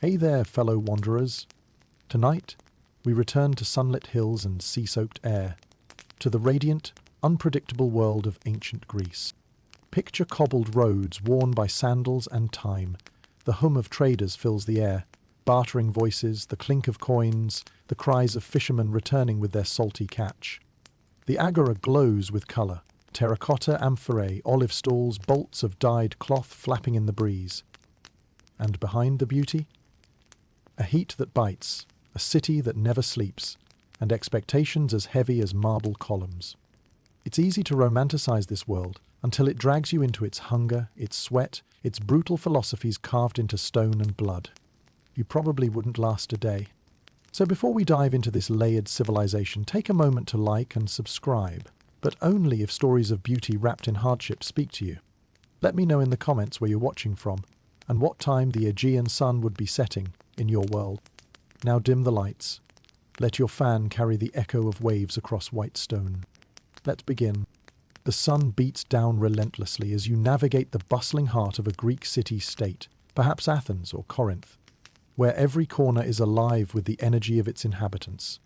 Hey there, fellow wanderers. Tonight, we return to sunlit hills and sea-soaked air, to the radiant, unpredictable world of ancient Greece. Picture cobbled roads worn by sandals and time. The hum of traders fills the air, bartering voices, the clink of coins, the cries of fishermen returning with their salty catch. The Agora glows with colour, terracotta amphorae, olive stalls, bolts of dyed cloth flapping in the breeze. And behind the beauty? A heat that bites, a city that never sleeps, and expectations as heavy as marble columns. It's easy to romanticize this world until it drags you into its hunger, its sweat, its brutal philosophies carved into stone and blood. You probably wouldn't last a day. So before we dive into this layered civilization, take a moment to like and subscribe, but only if stories of beauty wrapped in hardship speak to you. Let me know in the comments where you're watching from, and what time the Aegean sun would be setting in your world. Now dim the lights. Let your fan carry the echo of waves across white stone. Let's begin. The sun beats down relentlessly as you navigate the bustling heart of a Greek city-state, perhaps Athens or Corinth, where every corner is alive with the energy of its inhabitants.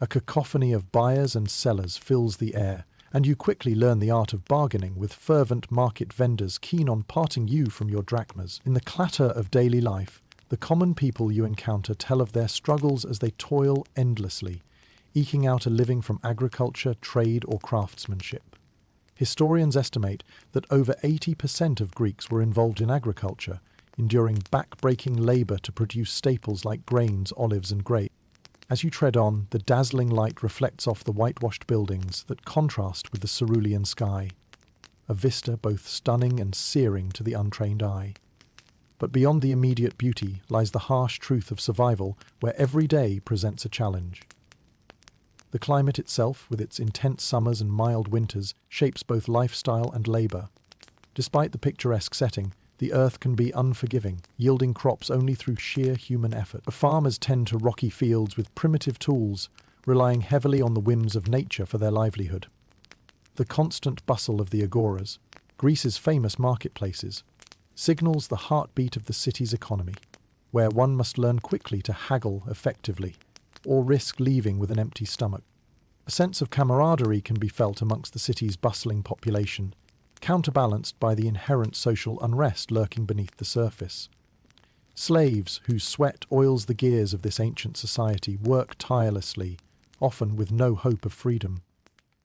A cacophony of buyers and sellers fills the air, and you quickly learn the art of bargaining with fervent market vendors keen on parting you from your drachmas. In the clatter of daily life, the common people you encounter tell of their struggles as they toil endlessly, eking out a living from agriculture, trade, or craftsmanship. Historians estimate that over 80% of Greeks were involved in agriculture, enduring back-breaking labour to produce staples like grains, olives, and grapes. As you tread on, the dazzling light reflects off the whitewashed buildings that contrast with the cerulean sky, a vista both stunning and searing to the untrained eye. But beyond the immediate beauty lies the harsh truth of survival, where every day presents a challenge. The climate itself, with its intense summers and mild winters, shapes both lifestyle and labour. Despite the picturesque setting, the earth can be unforgiving, yielding crops only through sheer human effort. Farmers tend to rocky fields with primitive tools, relying heavily on the whims of nature for their livelihood. The constant bustle of the Agoras, Greece's famous marketplaces, signals the heartbeat of the city's economy, where one must learn quickly to haggle effectively, or risk leaving with an empty stomach. A sense of camaraderie can be felt amongst the city's bustling population, counterbalanced by the inherent social unrest lurking beneath the surface. Slaves, whose sweat oils the gears of this ancient society, work tirelessly, often with no hope of freedom.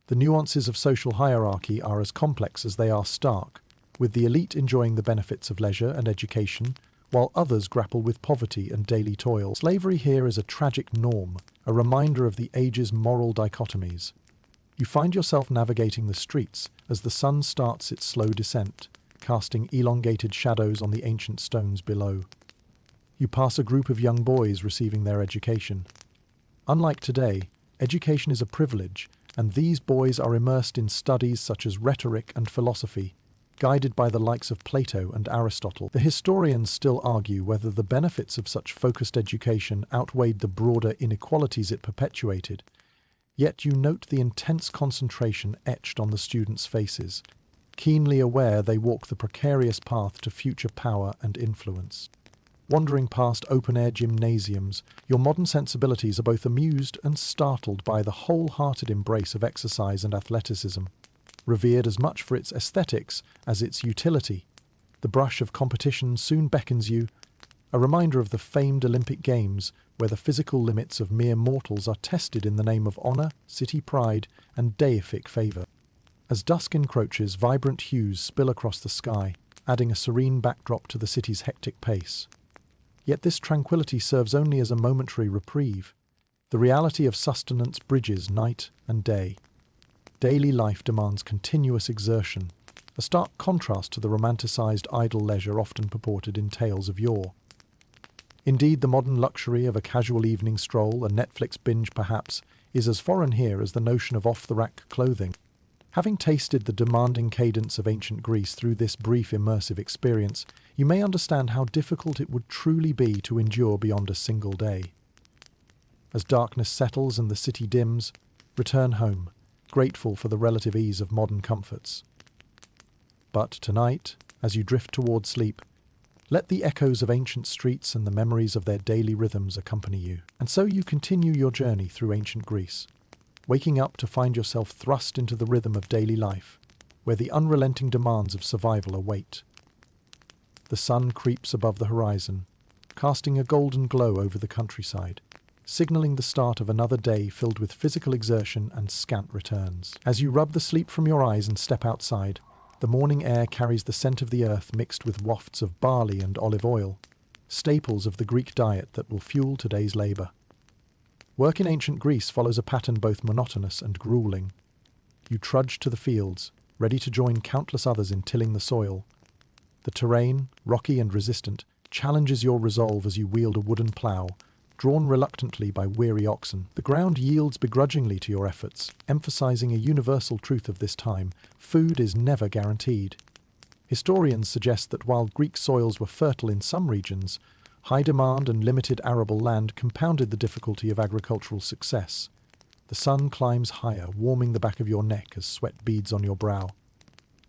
The nuances of social hierarchy are as complex as they are stark, with the elite enjoying the benefits of leisure and education, while others grapple with poverty and daily toil. Slavery here is a tragic norm, a reminder of the age's moral dichotomies. You find yourself navigating the streets as the sun starts its slow descent, casting elongated shadows on the ancient stones below. You pass a group of young boys receiving their education. Unlike today, education is a privilege, and these boys are immersed in studies such as rhetoric and philosophy, guided by the likes of Plato and Aristotle. The historians still argue whether the benefits of such focused education outweighed the broader inequalities it perpetuated, yet you note the intense concentration etched on the students' faces, keenly aware they walk the precarious path to future power and influence. Wandering past open-air gymnasiums, your modern sensibilities are both amused and startled by the wholehearted embrace of exercise and athleticism. Revered as much for its aesthetics as its utility, the brush of competition soon beckons you, a reminder of the famed Olympic Games, where the physical limits of mere mortals are tested in the name of honour, city pride, and deific favour. As dusk encroaches, vibrant hues spill across the sky, adding a serene backdrop to the city's hectic pace. Yet this tranquility serves only as a momentary reprieve. The reality of sustenance bridges night and day. Daily life demands continuous exertion, a stark contrast to the romanticised idle leisure often purported in tales of yore. Indeed, the modern luxury of a casual evening stroll, a Netflix binge perhaps, is as foreign here as the notion of off-the-rack clothing. Having tasted the demanding cadence of ancient Greece through this brief immersive experience, you may understand how difficult it would truly be to endure beyond a single day. As darkness settles and the city dims, return home, grateful for the relative ease of modern comforts. But tonight, as you drift toward sleep, Let the echoes of ancient streets and the memories of their daily rhythms accompany you. And so you continue your journey through ancient Greece, waking up to find yourself thrust into the rhythm of daily life, where the unrelenting demands of survival await. The sun creeps above the horizon, casting a golden glow over the countryside, signalling the start of another day filled with physical exertion and scant returns. As you rub the sleep from your eyes and step outside, the morning air carries the scent of the earth mixed with wafts of barley and olive oil, staples of the Greek diet that will fuel today's labour. Work in ancient Greece follows a pattern both monotonous and grueling. You trudge to the fields, ready to join countless others in tilling the soil. The terrain, rocky and resistant, challenges your resolve as you wield a wooden plough, drawn reluctantly by weary oxen. The ground yields begrudgingly to your efforts, emphasizing a universal truth of this time: food is never guaranteed. Historians suggest that while Greek soils were fertile in some regions, high demand and limited arable land compounded the difficulty of agricultural success. The sun climbs higher, warming the back of your neck as sweat beads on your brow.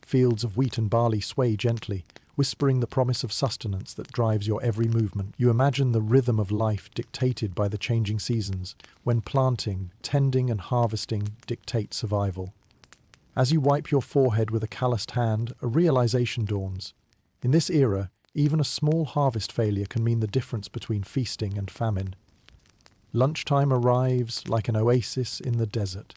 Fields of wheat and barley sway gently, whispering the promise of sustenance that drives your every movement. You imagine the rhythm of life dictated by the changing seasons, when planting, tending and harvesting dictate survival. As you wipe your forehead with a calloused hand, a realization dawns. In this era, even a small harvest failure can mean the difference between feasting and famine. Lunchtime arrives like an oasis in the desert.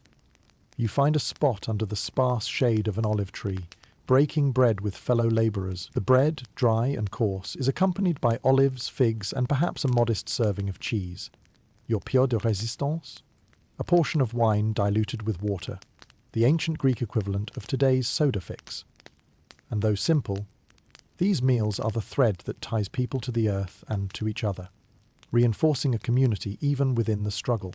You find a spot under the sparse shade of an olive tree, breaking bread with fellow labourers. The bread, dry and coarse, is accompanied by olives, figs, and perhaps a modest serving of cheese. Your pied de résistance? A portion of wine diluted with water, the ancient Greek equivalent of today's soda fix. And though simple, these meals are the thread that ties people to the earth and to each other, reinforcing a community even within the struggle.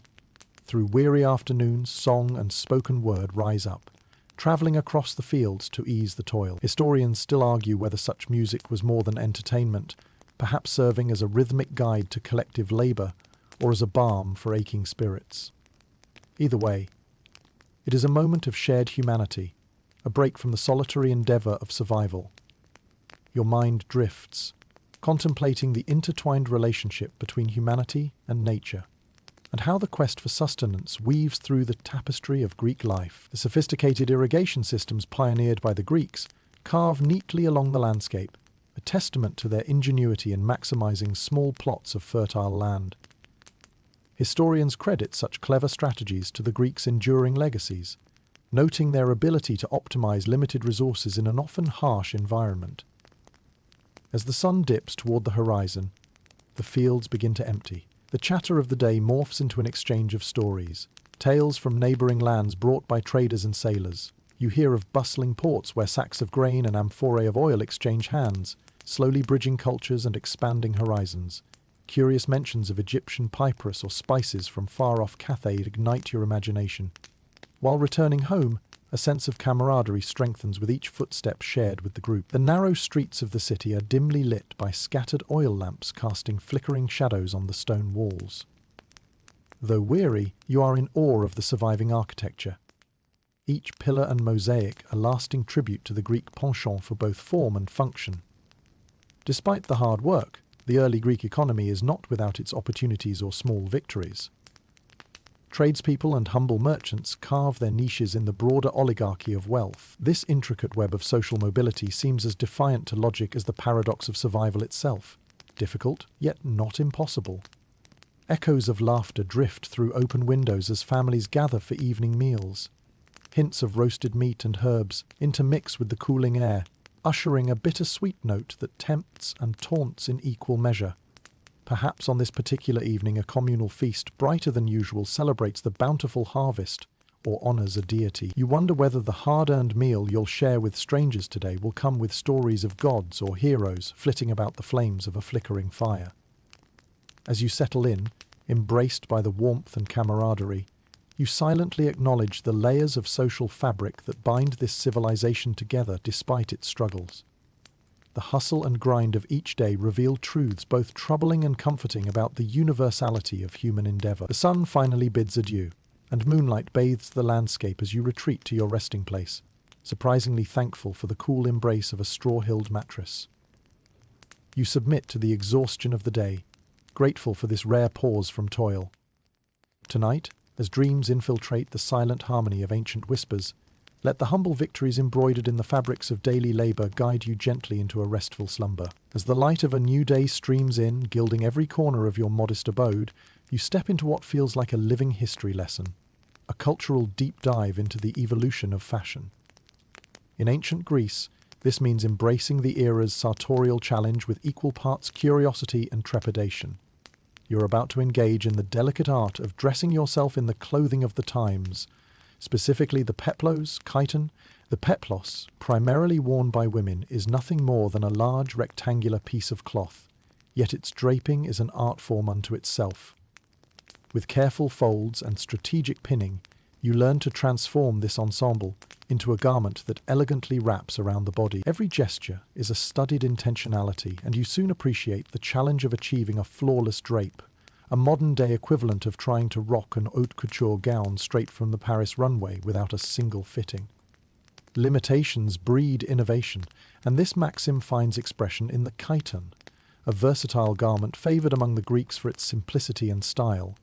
Through weary afternoons, song and spoken word rise up, travelling across the fields to ease the toil. Historians still argue whether such music was more than entertainment, perhaps serving as a rhythmic guide to collective labour or as a balm for aching spirits. Either way, it is a moment of shared humanity, a break from the solitary endeavour of survival. Your mind drifts, contemplating the intertwined relationship between humanity and nature, and how the quest for sustenance weaves through the tapestry of Greek life. The sophisticated irrigation systems pioneered by the Greeks carve neatly along the landscape, a testament to their ingenuity in maximizing small plots of fertile land. Historians credit such clever strategies to the Greeks' enduring legacies, noting their ability to optimize limited resources in an often harsh environment. As the sun dips toward the horizon, the fields begin to empty. The chatter of the day morphs into an exchange of stories, tales from neighbouring lands brought by traders and sailors. You hear of bustling ports where sacks of grain and amphorae of oil exchange hands, slowly bridging cultures and expanding horizons. Curious mentions of Egyptian papyrus or spices from far-off Cathay ignite your imagination. While returning home, a sense of camaraderie strengthens with each footstep shared with the group. The narrow streets of the city are dimly lit by scattered oil lamps casting flickering shadows on the stone walls. Though weary, you are in awe of the surviving architecture. Each pillar and mosaic a lasting tribute to the Greek penchant for both form and function. Despite the hard work, the early Greek economy is not without its opportunities or small victories. Tradespeople and humble merchants carve their niches in the broader oligarchy of wealth. This intricate web of social mobility seems as defiant to logic as the paradox of survival itself. Difficult, yet not impossible. Echoes of laughter drift through open windows as families gather for evening meals. Hints of roasted meat and herbs intermix with the cooling air, ushering a bittersweet note that tempts and taunts in equal measure. Perhaps on this particular evening a communal feast brighter than usual celebrates the bountiful harvest or honours a deity. You wonder whether the hard-earned meal you'll share with strangers today will come with stories of gods or heroes flitting about the flames of a flickering fire. As you settle in, embraced by the warmth and camaraderie, you silently acknowledge the layers of social fabric that bind this civilization together despite its struggles. The hustle and grind of each day reveal truths both troubling and comforting about the universality of human endeavour. The sun finally bids adieu, and moonlight bathes the landscape as you retreat to your resting place, surprisingly thankful for the cool embrace of a straw-hilled mattress. You submit to the exhaustion of the day, grateful for this rare pause from toil. Tonight, as dreams infiltrate the silent harmony of ancient whispers, let the humble victories embroidered in the fabrics of daily labour guide you gently into a restful slumber. As the light of a new day streams in, gilding every corner of your modest abode, you step into what feels like a living history lesson, a cultural deep dive into the evolution of fashion. In ancient Greece, this means embracing the era's sartorial challenge with equal parts curiosity and trepidation. You're about to engage in the delicate art of dressing yourself in the clothing of the times, specifically the peplos, chiton. The peplos, primarily worn by women, is nothing more than a large rectangular piece of cloth, yet its draping is an art form unto itself. With careful folds and strategic pinning, you learn to transform this ensemble into a garment that elegantly wraps around the body. Every gesture is a studied intentionality, and you soon appreciate the challenge of achieving a flawless drape, a modern-day equivalent of trying to rock an haute couture gown straight from the Paris runway without a single fitting. Limitations breed innovation, and this maxim finds expression in the chiton, a versatile garment favoured among the Greeks for its simplicity and style.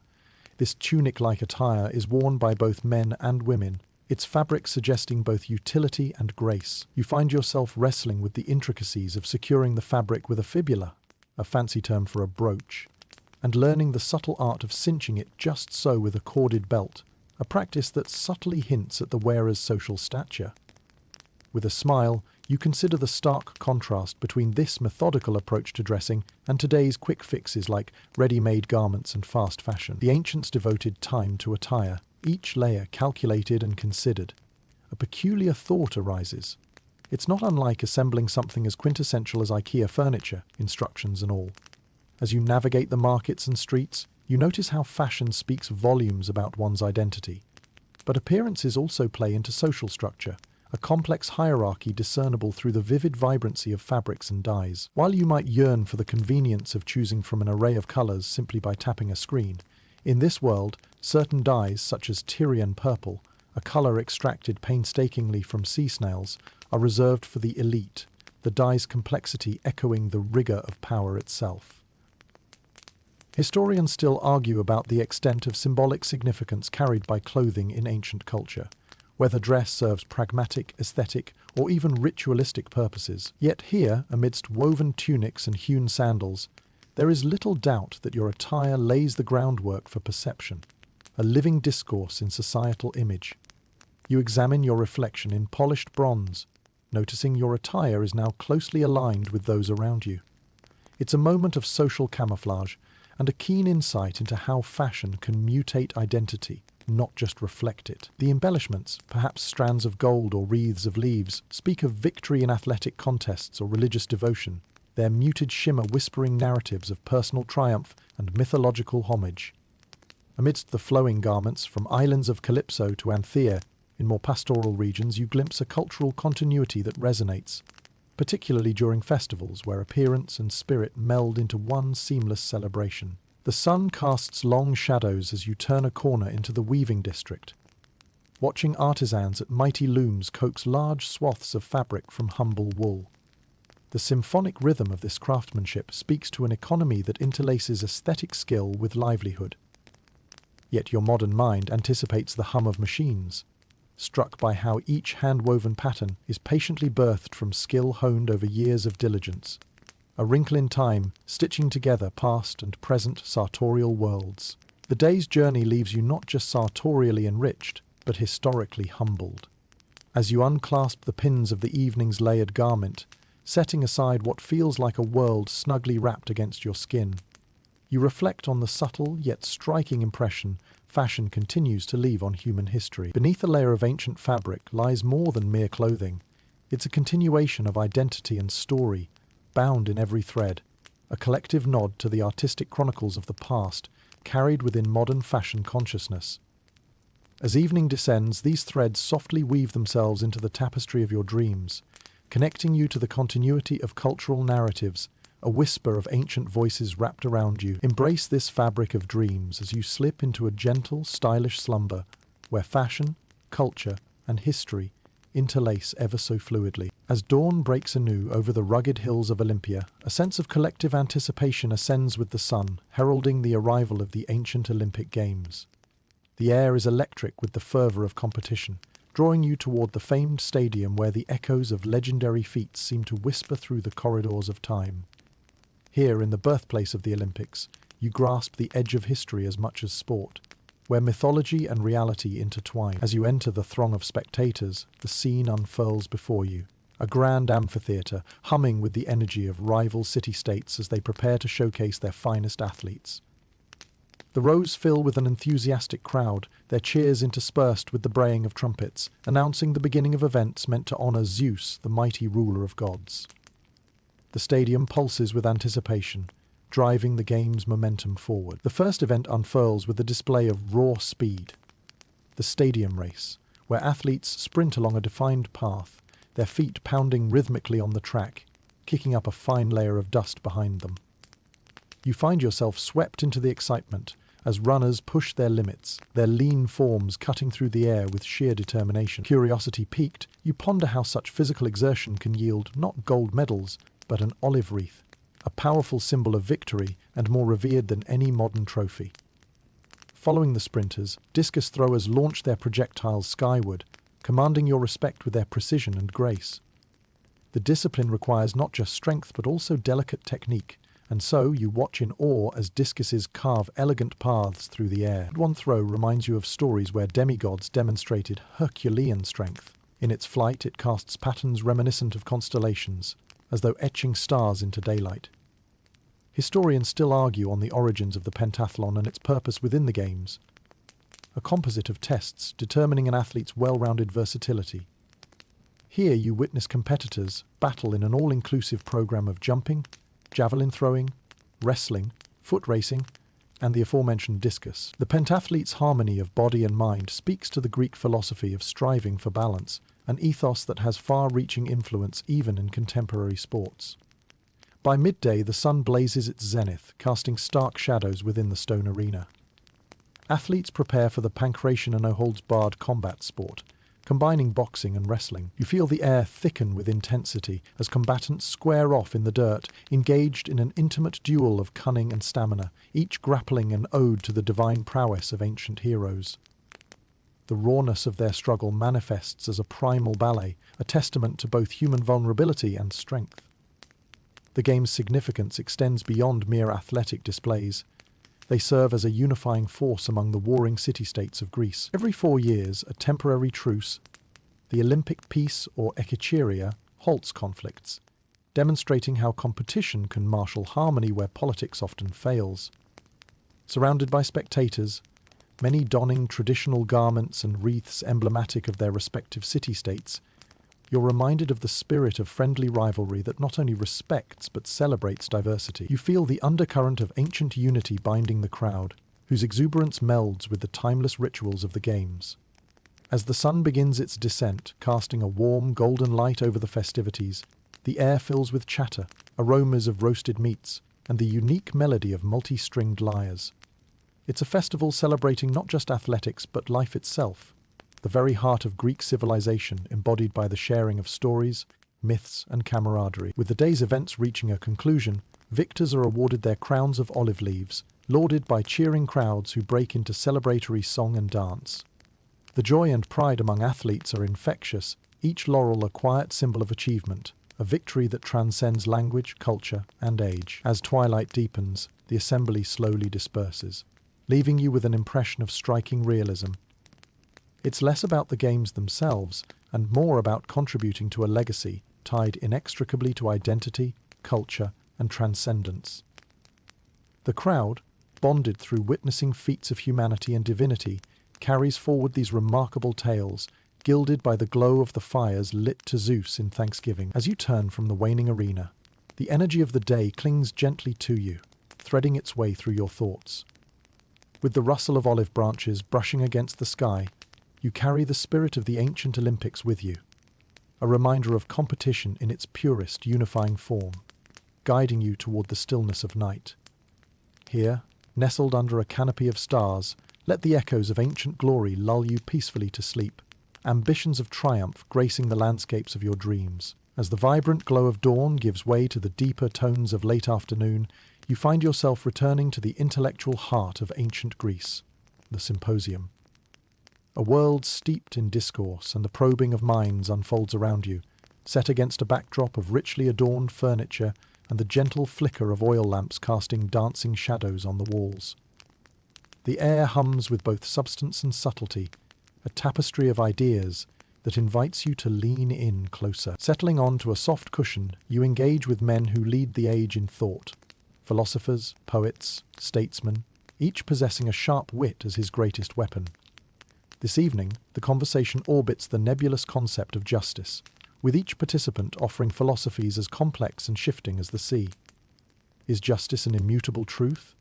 This tunic-like attire is worn by both men and women, its fabric suggesting both utility and grace. You find yourself wrestling with the intricacies of securing the fabric with a fibula, a fancy term for a brooch, and learning the subtle art of cinching it just so with a corded belt, a practice that subtly hints at the wearer's social stature. With a smile, you consider the stark contrast between this methodical approach to dressing and today's quick fixes like ready-made garments and fast fashion. The ancients devoted time to attire, each layer calculated and considered. A peculiar thought arises. It's not unlike assembling something as quintessential as IKEA furniture, instructions and all. As you navigate the markets and streets, you notice how fashion speaks volumes about one's identity. But appearances also play into social structure, a complex hierarchy discernible through the vivid vibrancy of fabrics and dyes. While you might yearn for the convenience of choosing from an array of colours simply by tapping a screen, in this world, certain dyes, such as Tyrian purple, a colour extracted painstakingly from sea snails, are reserved for the elite, the dye's complexity echoing the rigour of power itself. Historians still argue about the extent of symbolic significance carried by clothing in ancient culture, whether dress serves pragmatic, aesthetic, or even ritualistic purposes. Yet here, amidst woven tunics and hewn sandals, there is little doubt that your attire lays the groundwork for perception, a living discourse in societal image. You examine your reflection in polished bronze, noticing your attire is now closely aligned with those around you. It's a moment of social camouflage and a keen insight into how fashion can mutate identity, not just reflect it. The embellishments, perhaps strands of gold or wreaths of leaves, speak of victory in athletic contests or religious devotion, their muted shimmer whispering narratives of personal triumph and mythological homage. Amidst the flowing garments, from islands of Calypso to Anthea, in more pastoral regions you glimpse a cultural continuity that resonates, particularly during festivals where appearance and spirit meld into one seamless celebration. The sun casts long shadows as you turn a corner into the weaving district. Watching artisans at mighty looms coax large swaths of fabric from humble wool. The symphonic rhythm of this craftsmanship speaks to an economy that interlaces aesthetic skill with livelihood. Yet your modern mind anticipates the hum of machines, struck by how each hand-woven pattern is patiently birthed from skill honed over years of diligence. A wrinkle in time, stitching together past and present sartorial worlds. The day's journey leaves you not just sartorially enriched, but historically humbled. As you unclasp the pins of the evening's layered garment, setting aside what feels like a world snugly wrapped against your skin, you reflect on the subtle yet striking impression fashion continues to leave on human history. Beneath a layer of ancient fabric lies more than mere clothing. It's a continuation of identity and story, bound in every thread, a collective nod to the artistic chronicles of the past, carried within modern fashion consciousness. As evening descends, these threads softly weave themselves into the tapestry of your dreams, connecting you to the continuity of cultural narratives, a whisper of ancient voices wrapped around you. Embrace this fabric of dreams as you slip into a gentle, stylish slumber where fashion, culture, and history interlace ever so fluidly. As dawn breaks anew over the rugged hills of Olympia, a sense of collective anticipation ascends with the sun, heralding the arrival of the ancient Olympic Games. The air is electric with the fervour of competition, drawing you toward the famed stadium where the echoes of legendary feats seem to whisper through the corridors of time. Here, in the birthplace of the Olympics, you grasp the edge of history as much as sport, where mythology and reality intertwine. As you enter the throng of spectators, the scene unfurls before you. A grand amphitheatre, humming with the energy of rival city-states as they prepare to showcase their finest athletes. The rows fill with an enthusiastic crowd, their cheers interspersed with the braying of trumpets, announcing the beginning of events meant to honour Zeus, the mighty ruler of gods. The stadium pulses with anticipation, driving the game's momentum forward. The first event unfurls with a display of raw speed. The stadium race, where athletes sprint along a defined path, their feet pounding rhythmically on the track, kicking up a fine layer of dust behind them. You find yourself swept into the excitement as runners push their limits, their lean forms cutting through the air with sheer determination. Curiosity piqued, you ponder how such physical exertion can yield not gold medals, but an olive wreath, a powerful symbol of victory and more revered than any modern trophy. Following the sprinters, discus throwers launch their projectiles skyward, commanding your respect with their precision and grace. The discipline requires not just strength but also delicate technique, and so you watch in awe as discuses carve elegant paths through the air. One throw reminds you of stories where demigods demonstrated Herculean strength. In its flight, it casts patterns reminiscent of constellations, as though etching stars into daylight. Historians still argue on the origins of the pentathlon and its purpose within the Games, a composite of tests determining an athlete's well-rounded versatility. Here you witness competitors battle in an all-inclusive program of jumping, javelin throwing, wrestling, foot racing, and the aforementioned discus. The pentathlete's harmony of body and mind speaks to the Greek philosophy of striving for balance, an ethos that has far-reaching influence even in contemporary sports. By midday, the sun blazes its zenith, casting stark shadows within the stone arena. Athletes prepare for the pancration and no-holds-barred combat sport, combining boxing and wrestling. You feel the air thicken with intensity as combatants square off in the dirt, engaged in an intimate duel of cunning and stamina, each grappling an ode to the divine prowess of ancient heroes. The rawness of their struggle manifests as a primal ballet, a testament to both human vulnerability and strength. The game's significance extends beyond mere athletic displays. They serve as a unifying force among the warring city-states of Greece. Every 4 years, a temporary truce, the Olympic peace or echecheria, halts conflicts, demonstrating how competition can marshal harmony where politics often fails. Surrounded by spectators, many donning traditional garments and wreaths emblematic of their respective city-states, you're reminded of the spirit of friendly rivalry that not only respects but celebrates diversity. You feel the undercurrent of ancient unity binding the crowd, whose exuberance melds with the timeless rituals of the Games. As the sun begins its descent, casting a warm, golden light over the festivities, the air fills with chatter, aromas of roasted meats, and the unique melody of multi-stringed lyres. It's a festival celebrating not just athletics but life itself, the very heart of Greek civilization embodied by the sharing of stories, myths, and camaraderie. With the day's events reaching a conclusion, victors are awarded their crowns of olive leaves, lauded by cheering crowds who break into celebratory song and dance. The joy and pride among athletes are infectious, each laurel a quiet symbol of achievement, a victory that transcends language, culture, and age. As twilight deepens, the assembly slowly disperses, leaving you with an impression of striking realism. It's less about the games themselves and more about contributing to a legacy tied inextricably to identity, culture, and transcendence. The crowd, bonded through witnessing feats of humanity and divinity, carries forward these remarkable tales, gilded by the glow of the fires lit to Zeus in thanksgiving. As you turn from the waning arena, the energy of the day clings gently to you, threading its way through your thoughts. With the rustle of olive branches brushing against the sky, you carry the spirit of the ancient Olympics with you, a reminder of competition in its purest, unifying form, guiding you toward the stillness of night. Here, nestled under a canopy of stars, let the echoes of ancient glory lull you peacefully to sleep, ambitions of triumph gracing the landscapes of your dreams. As the vibrant glow of dawn gives way to the deeper tones of late afternoon, you find yourself returning to the intellectual heart of ancient Greece, the Symposium. A world steeped in discourse and the probing of minds unfolds around you, set against a backdrop of richly adorned furniture and the gentle flicker of oil lamps casting dancing shadows on the walls. The air hums with both substance and subtlety, a tapestry of ideas that invites you to lean in closer. Settling onto a soft cushion, you engage with men who lead the age in thought. Philosophers, poets, statesmen, each possessing a sharp wit as his greatest weapon. This evening, the conversation orbits the nebulous concept of justice, with each participant offering philosophies as complex and shifting as the sea. Is justice an immutable truth?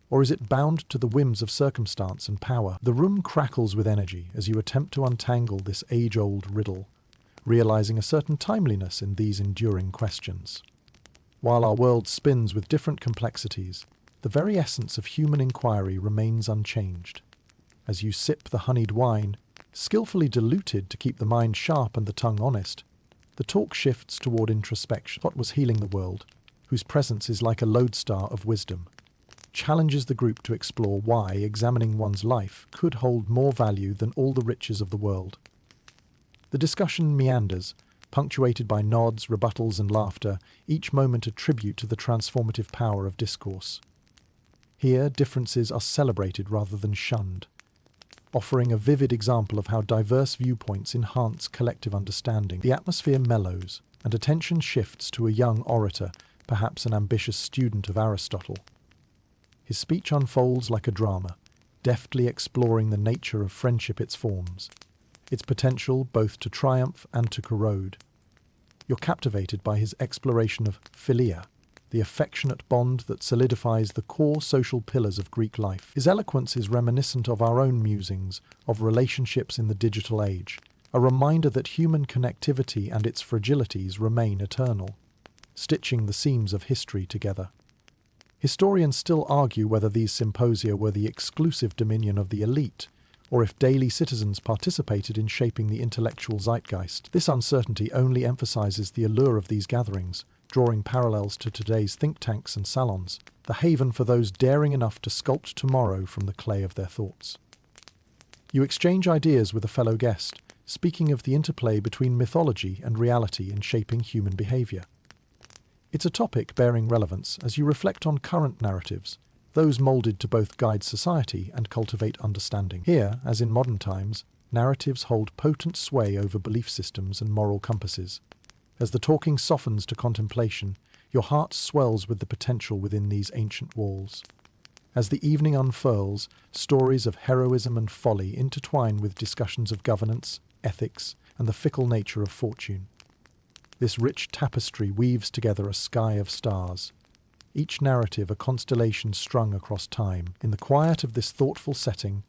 Or is it bound to the whims of circumstance and power? The room crackles with energy as you attempt to untangle this age-old riddle, realizing a certain timeliness in these enduring questions. While our world spins with different complexities, the very essence of human inquiry remains unchanged. As you sip the honeyed wine, skillfully diluted to keep the mind sharp and the tongue honest, the talk shifts toward introspection. What was healing the world, whose presence is like a lodestar of wisdom, challenges the group to explore why examining one's life could hold more value than all the riches of the world. The discussion meanders, punctuated by nods, rebuttals, and laughter, each moment a tribute to the transformative power of discourse. Here, differences are celebrated rather than shunned, offering a vivid example of how diverse viewpoints enhance collective understanding. The atmosphere mellows, and attention shifts to a young orator, perhaps an ambitious student of Aristotle. His speech unfolds like a drama, deftly exploring the nature of friendship, its forms, its potential both to triumph and to corrode. You're captivated by his exploration of philia, the affectionate bond that solidifies the core social pillars of Greek life. His eloquence is reminiscent of our own musings, of relationships in the digital age, a reminder that human connectivity and its fragilities remain eternal, stitching the seams of history together. Historians still argue whether these symposia were the exclusive dominion of the elite, or if daily citizens participated in shaping the intellectual zeitgeist. This uncertainty only emphasizes the allure of these gatherings, drawing parallels to today's think tanks and salons, the haven for those daring enough to sculpt tomorrow from the clay of their thoughts. You exchange ideas with a fellow guest, speaking of the interplay between mythology and reality in shaping human behavior. It's a topic bearing relevance as you reflect on current narratives, those moulded to both guide society and cultivate understanding. Here, as in modern times, narratives hold potent sway over belief systems and moral compasses. As the talking softens to contemplation, your heart swells with the potential within these ancient walls. As the evening unfurls, stories of heroism and folly intertwine with discussions of governance, ethics, and the fickle nature of fortune. This rich tapestry weaves together a sky of stars, each narrative a constellation strung across time. In the quiet of this thoughtful setting,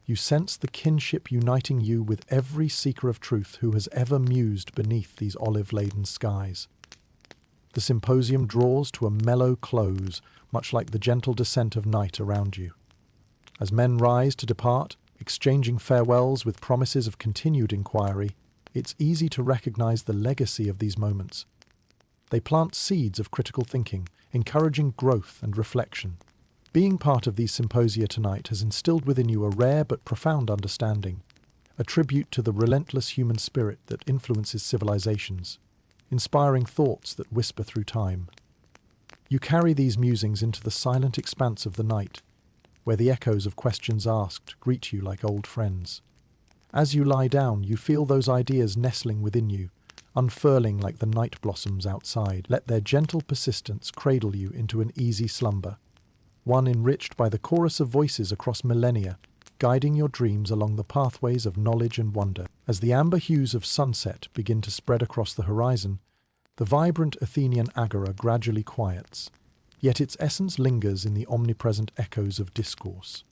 you sense the kinship uniting you with every seeker of truth who has ever mused beneath these olive-laden skies. The symposium draws to a mellow close, much like the gentle descent of night around you. As men rise to depart, exchanging farewells with promises of continued inquiry, it's easy to recognize the legacy of these moments. They plant seeds of critical thinking, encouraging growth and reflection. Being part of these symposia tonight has instilled within you a rare but profound understanding, a tribute to the relentless human spirit that influences civilizations, inspiring thoughts that whisper through time. You carry these musings into the silent expanse of the night, where the echoes of questions asked greet you like old friends. As you lie down, you feel those ideas nestling within you, unfurling like the night blossoms outside. Let their gentle persistence cradle you into an easy slumber, one enriched by the chorus of voices across millennia, guiding your dreams along the pathways of knowledge and wonder. As the amber hues of sunset begin to spread across the horizon, the vibrant Athenian Agora gradually quiets, yet its essence lingers in the omnipresent echoes of discourse.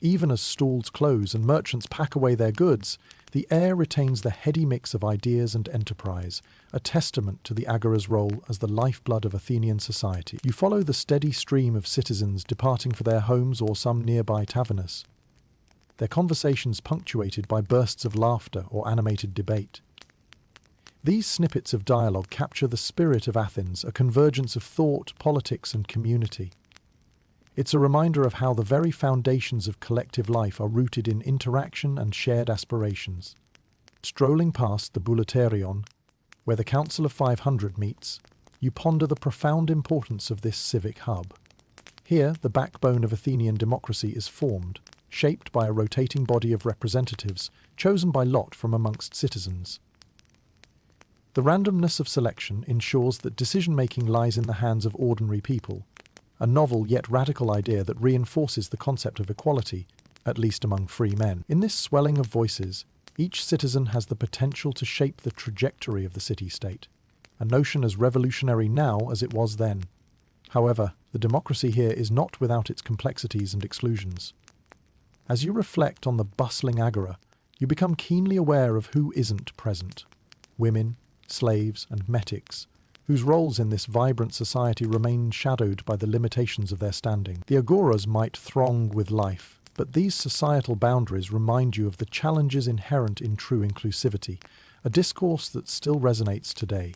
Even as stalls close and merchants pack away their goods, the air retains the heady mix of ideas and enterprise, a testament to the Agora's role as the lifeblood of Athenian society. You follow the steady stream of citizens departing for their homes or some nearby tavernas, their conversations punctuated by bursts of laughter or animated debate. These snippets of dialogue capture the spirit of Athens, a convergence of thought, politics, and community. It's a reminder of how the very foundations of collective life are rooted in interaction and shared aspirations. Strolling past the Boulaterion, where the Council of 500 meets, you ponder the profound importance of this civic hub. Here, the backbone of Athenian democracy is formed, shaped by a rotating body of representatives chosen by lot from amongst citizens. The randomness of selection ensures that decision-making lies in the hands of ordinary people, a novel yet radical idea that reinforces the concept of equality, at least among free men. In this swelling of voices, each citizen has the potential to shape the trajectory of the city-state, a notion as revolutionary now as it was then. However, the democracy here is not without its complexities and exclusions. As you reflect on the bustling Agora, you become keenly aware of who isn't present. Women, slaves, and metics, whose roles in this vibrant society remain shadowed by the limitations of their standing. The Agoras might throng with life, but these societal boundaries remind you of the challenges inherent in true inclusivity, a discourse that still resonates today.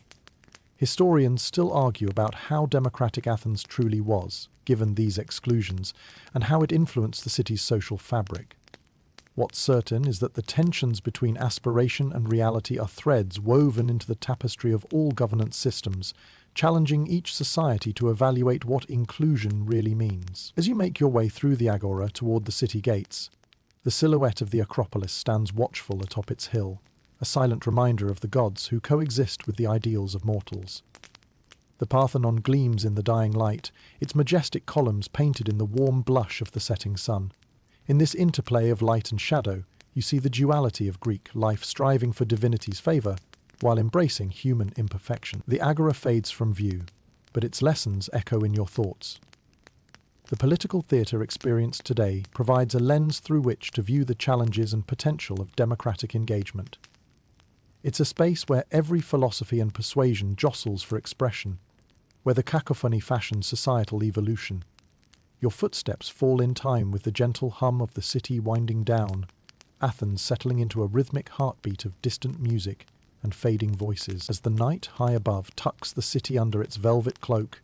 Historians still argue about how democratic Athens truly was, given these exclusions, and how it influenced the city's social fabric. What's certain is that the tensions between aspiration and reality are threads woven into the tapestry of all governance systems, challenging each society to evaluate what inclusion really means. As you make your way through the Agora toward the city gates, the silhouette of the Acropolis stands watchful atop its hill, a silent reminder of the gods who coexist with the ideals of mortals. The Parthenon gleams in the dying light, its majestic columns painted in the warm blush of the setting sun. In this interplay of light and shadow, you see the duality of Greek life striving for divinity's favour, while embracing human imperfection. The Agora fades from view, but its lessons echo in your thoughts. The political theatre experienced today provides a lens through which to view the challenges and potential of democratic engagement. It's a space where every philosophy and persuasion jostles for expression, where the cacophony fashions societal evolution. Your footsteps fall in time with the gentle hum of the city winding down, Athens settling into a rhythmic heartbeat of distant music and fading voices. As the night high above tucks the city under its velvet cloak,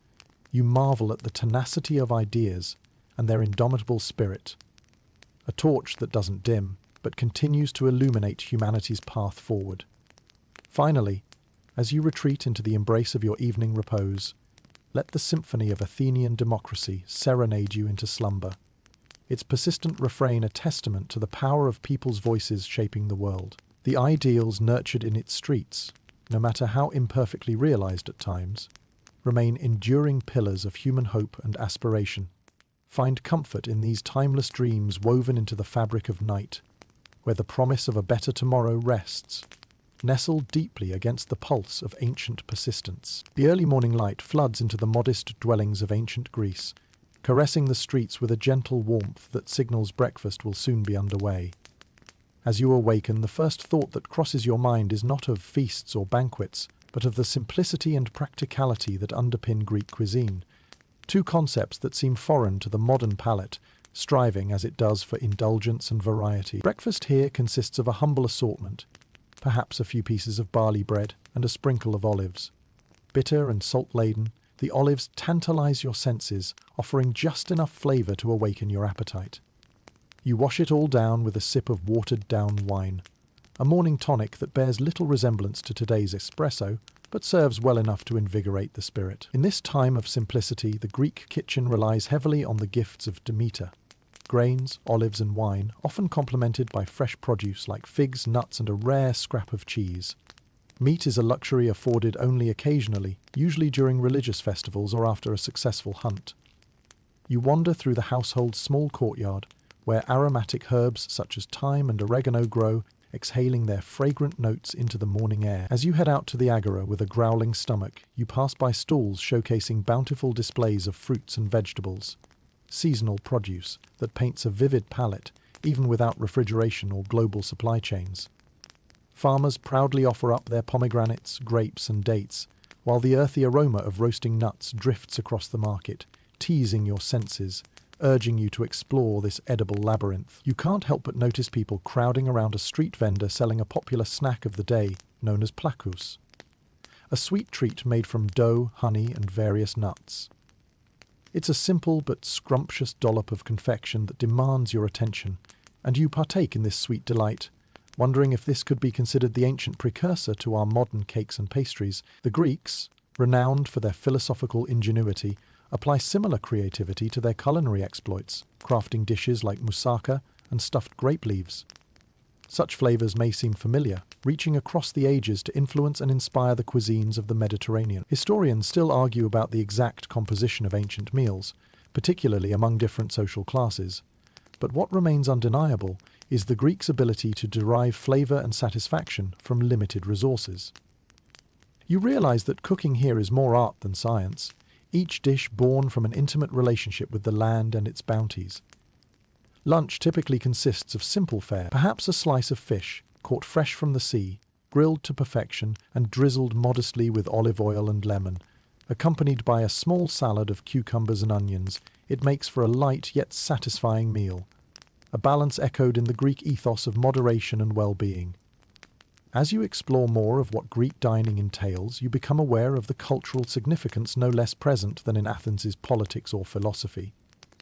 you marvel at the tenacity of ideas and their indomitable spirit. A torch that doesn't dim, but continues to illuminate humanity's path forward. Finally, as you retreat into the embrace of your evening repose, let the symphony of Athenian democracy serenade you into slumber, its persistent refrain a testament to the power of people's voices shaping the world. The ideals nurtured in its streets, no matter how imperfectly realized at times, remain enduring pillars of human hope and aspiration. Find comfort in these timeless dreams woven into the fabric of night, where the promise of a better tomorrow rests, nestled deeply against the pulse of ancient persistence. The early morning light floods into the modest dwellings of ancient Greece, caressing the streets with a gentle warmth that signals breakfast will soon be underway. As you awaken, the first thought that crosses your mind is not of feasts or banquets, but of the simplicity and practicality that underpin Greek cuisine, two concepts that seem foreign to the modern palate, striving as it does for indulgence and variety. Breakfast here consists of a humble assortment, perhaps a few pieces of barley bread and a sprinkle of olives. Bitter and salt-laden, the olives tantalize your senses, offering just enough flavor to awaken your appetite. You wash it all down with a sip of watered-down wine, a morning tonic that bears little resemblance to today's espresso, but serves well enough to invigorate the spirit. In this time of simplicity, the Greek kitchen relies heavily on the gifts of Demeter. Grains, olives and wine, often complemented by fresh produce like figs, nuts and a rare scrap of cheese. Meat is a luxury afforded only occasionally, usually during religious festivals or after a successful hunt. You wander through the household's small courtyard, where aromatic herbs such as thyme and oregano grow, exhaling their fragrant notes into the morning air. As you head out to the Agora with a growling stomach, you pass by stalls showcasing bountiful displays of fruits and vegetables. Seasonal produce that paints a vivid palette, even without refrigeration or global supply chains. Farmers proudly offer up their pomegranates, grapes and dates, while the earthy aroma of roasting nuts drifts across the market, teasing your senses, urging you to explore this edible labyrinth. You can't help but notice people crowding around a street vendor selling a popular snack of the day, known as plakous. a sweet treat made from dough, honey, and various nuts. It's a simple but scrumptious dollop of confection that demands your attention, and you partake in this sweet delight, wondering if this could be considered the ancient precursor to our modern cakes and pastries. The Greeks, renowned for their philosophical ingenuity, apply similar creativity to their culinary exploits, crafting dishes like moussaka and stuffed grape leaves. Such flavors may seem familiar, reaching across the ages to influence and inspire the cuisines of the Mediterranean. Historians still argue about the exact composition of ancient meals, particularly among different social classes. But what remains undeniable is the Greeks' ability to derive flavor and satisfaction from limited resources. You realize that cooking here is more art than science, each dish born from an intimate relationship with the land and its bounties. Lunch typically consists of simple fare, perhaps a slice of fish, caught fresh from the sea, grilled to perfection and drizzled modestly with olive oil and lemon. Accompanied by a small salad of cucumbers and onions, it makes for a light yet satisfying meal, a balance echoed in the Greek ethos of moderation and well-being. As you explore more of what Greek dining entails, you become aware of the cultural significance no less present than in Athens' politics or philosophy.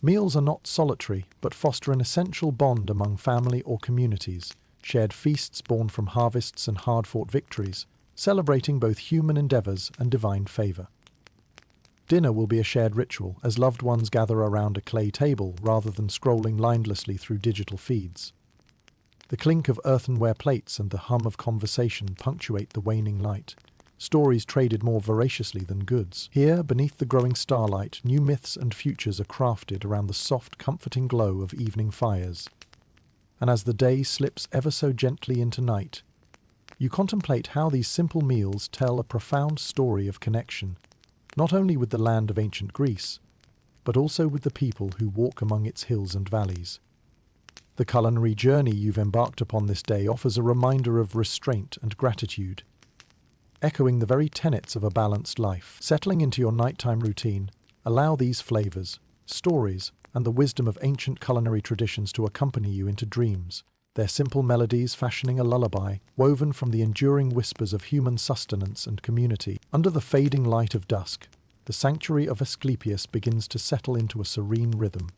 Meals are not solitary, but foster an essential bond among family or communities, shared feasts born from harvests and hard-fought victories, celebrating both human endeavors and divine favor. Dinner will be a shared ritual, as loved ones gather around a clay table rather than scrolling mindlessly through digital feeds. The clink of earthenware plates and the hum of conversation punctuate the waning light, stories traded more voraciously than goods. Here, beneath the growing starlight, new myths and futures are crafted around the soft, comforting glow of evening fires. And as the day slips ever so gently into night, you contemplate how these simple meals tell a profound story of connection, not only with the land of ancient Greece, but also with the people who walk among its hills and valleys. The culinary journey you've embarked upon this day offers a reminder of restraint and gratitude, echoing the very tenets of a balanced life. Settling into your nighttime routine, allow these flavors, stories, and the wisdom of ancient culinary traditions to accompany you into dreams, their simple melodies fashioning a lullaby, woven from the enduring whispers of human sustenance and community. Under the fading light of dusk, the sanctuary of Asclepius begins to settle into a serene rhythm.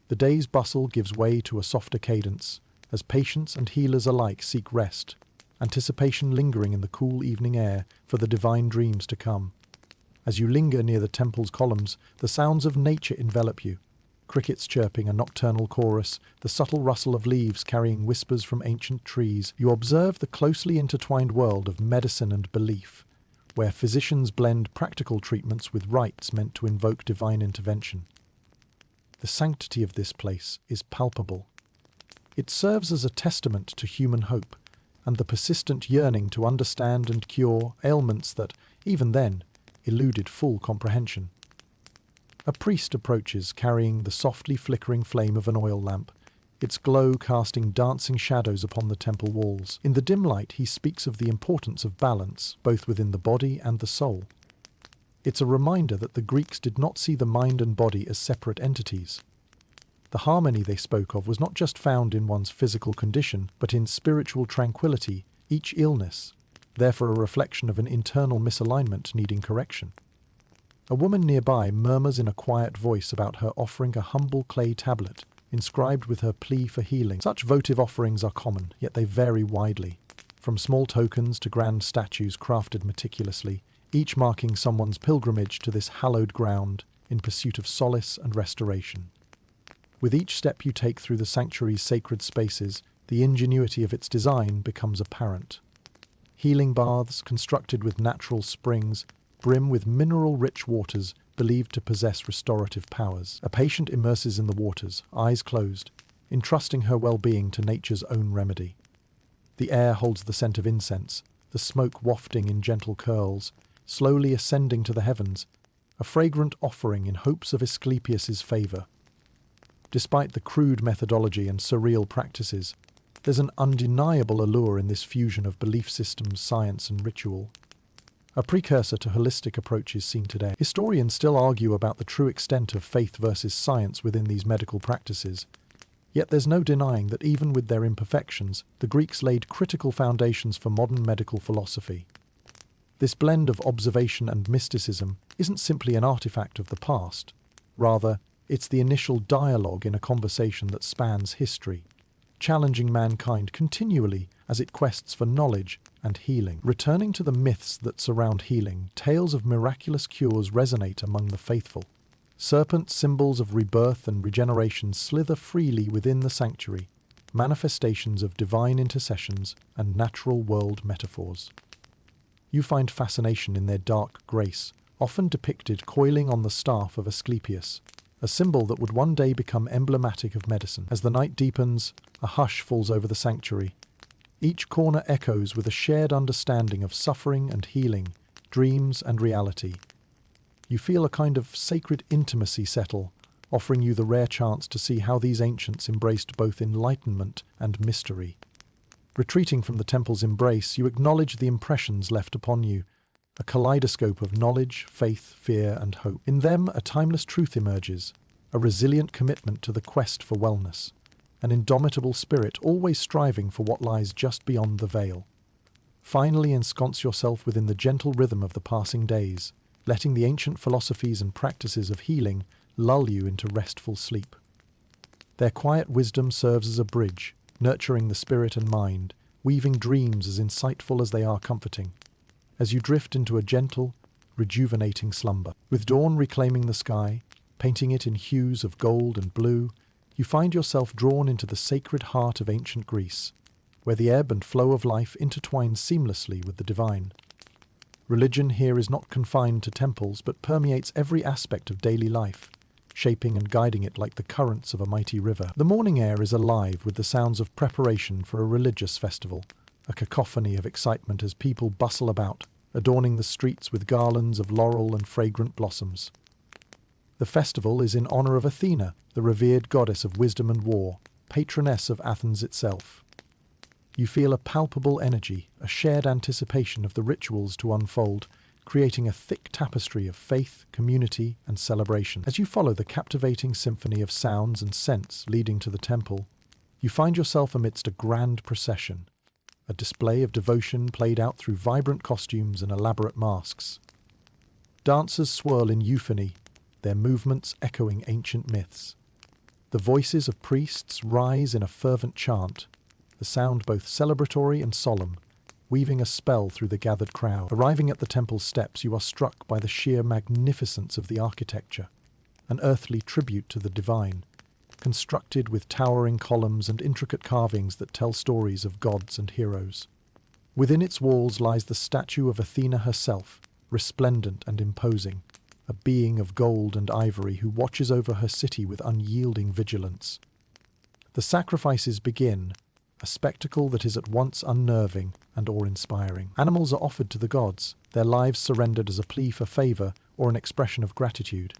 The day's bustle gives way to a softer cadence, as patients and healers alike seek rest, anticipation lingering in the cool evening air for the divine dreams to come. As you linger near the temple's columns, the sounds of nature envelop you. Crickets chirping a nocturnal chorus, the subtle rustle of leaves carrying whispers from ancient trees. You observe the closely intertwined world of medicine and belief, where physicians blend practical treatments with rites meant to invoke divine intervention. The sanctity of this place is palpable. It serves as a testament to human hope, and the persistent yearning to understand and cure ailments that, even then, eluded full comprehension. A priest approaches carrying the softly flickering flame of an oil lamp, its glow casting dancing shadows upon the temple walls. In the dim light, he speaks of the importance of balance, both within the body and the soul. It's a reminder that the Greeks did not see the mind and body as separate entities. The harmony they spoke of was not just found in one's physical condition, but in spiritual tranquility, each illness, therefore a reflection of an internal misalignment needing correction. A woman nearby murmurs in a quiet voice about her offering a humble clay tablet, inscribed with her plea for healing. Such votive offerings are common, yet they vary widely, from small tokens to grand statues crafted meticulously, each marking someone's pilgrimage to this hallowed ground in pursuit of solace and restoration. With each step you take through the sanctuary's sacred spaces, the ingenuity of its design becomes apparent. Healing baths, constructed with natural springs, brim with mineral-rich waters believed to possess restorative powers. A patient immerses in the waters, eyes closed, entrusting her well-being to nature's own remedy. The air holds the scent of incense, the smoke wafting in gentle curls, slowly ascending to the heavens, a fragrant offering in hopes of Asclepius's favor. Despite the crude methodology and surreal practices, there's an undeniable allure in this fusion of belief systems, science, and ritual. A precursor to holistic approaches seen today. Historians still argue about the true extent of faith versus science within these medical practices, yet there's no denying that even with their imperfections, the Greeks laid critical foundations for modern medical philosophy. This blend of observation and mysticism isn't simply an artifact of the past. Rather, it's the initial dialogue in a conversation that spans history, challenging mankind continually as it quests for knowledge and healing. Returning to the myths that surround healing, tales of miraculous cures resonate among the faithful. Serpent symbols of rebirth and regeneration slither freely within the sanctuary, manifestations of divine intercessions and natural world metaphors. You find fascination in their dark grace, often depicted coiling on the staff of Asclepius, a symbol that would one day become emblematic of medicine. As the night deepens, a hush falls over the sanctuary. Each corner echoes with a shared understanding of suffering and healing, dreams and reality. You feel a kind of sacred intimacy settle, offering you the rare chance to see how these ancients embraced both enlightenment and mystery. Retreating from the temple's embrace, you acknowledge the impressions left upon you, a kaleidoscope of knowledge, faith, fear, and hope. In them, a timeless truth emerges, a resilient commitment to the quest for wellness, an indomitable spirit always striving for what lies just beyond the veil. Finally, ensconce yourself within the gentle rhythm of the passing days, letting the ancient philosophies and practices of healing lull you into restful sleep. Their quiet wisdom serves as a bridge, nurturing the spirit and mind, weaving dreams as insightful as they are comforting, as you drift into a gentle, rejuvenating slumber. With dawn reclaiming the sky, painting it in hues of gold and blue, you find yourself drawn into the sacred heart of ancient Greece, where the ebb and flow of life intertwine seamlessly with the divine. Religion here is not confined to temples, but permeates every aspect of daily life, shaping and guiding it like the currents of a mighty river. The morning air is alive with the sounds of preparation for a religious festival, a cacophony of excitement as people bustle about, adorning the streets with garlands of laurel and fragrant blossoms. The festival is in honor of Athena, the revered goddess of wisdom and war, patroness of Athens itself. You feel a palpable energy, a shared anticipation of the rituals to unfold, creating a thick tapestry of faith, community, and celebration. As you follow the captivating symphony of sounds and scents leading to the temple, you find yourself amidst a grand procession, a display of devotion played out through vibrant costumes and elaborate masks. Dancers swirl in euphony, their movements echoing ancient myths. The voices of priests rise in a fervent chant, the sound both celebratory and solemn, weaving a spell through the gathered crowd. Arriving at the temple's steps, you are struck by the sheer magnificence of the architecture, an earthly tribute to the divine, constructed with towering columns and intricate carvings that tell stories of gods and heroes. Within its walls lies the statue of Athena herself, resplendent and imposing, a being of gold and ivory who watches over her city with unyielding vigilance. The sacrifices begin, a spectacle that is at once unnerving and awe-inspiring. Animals are offered to the gods, their lives surrendered as a plea for favour or an expression of gratitude.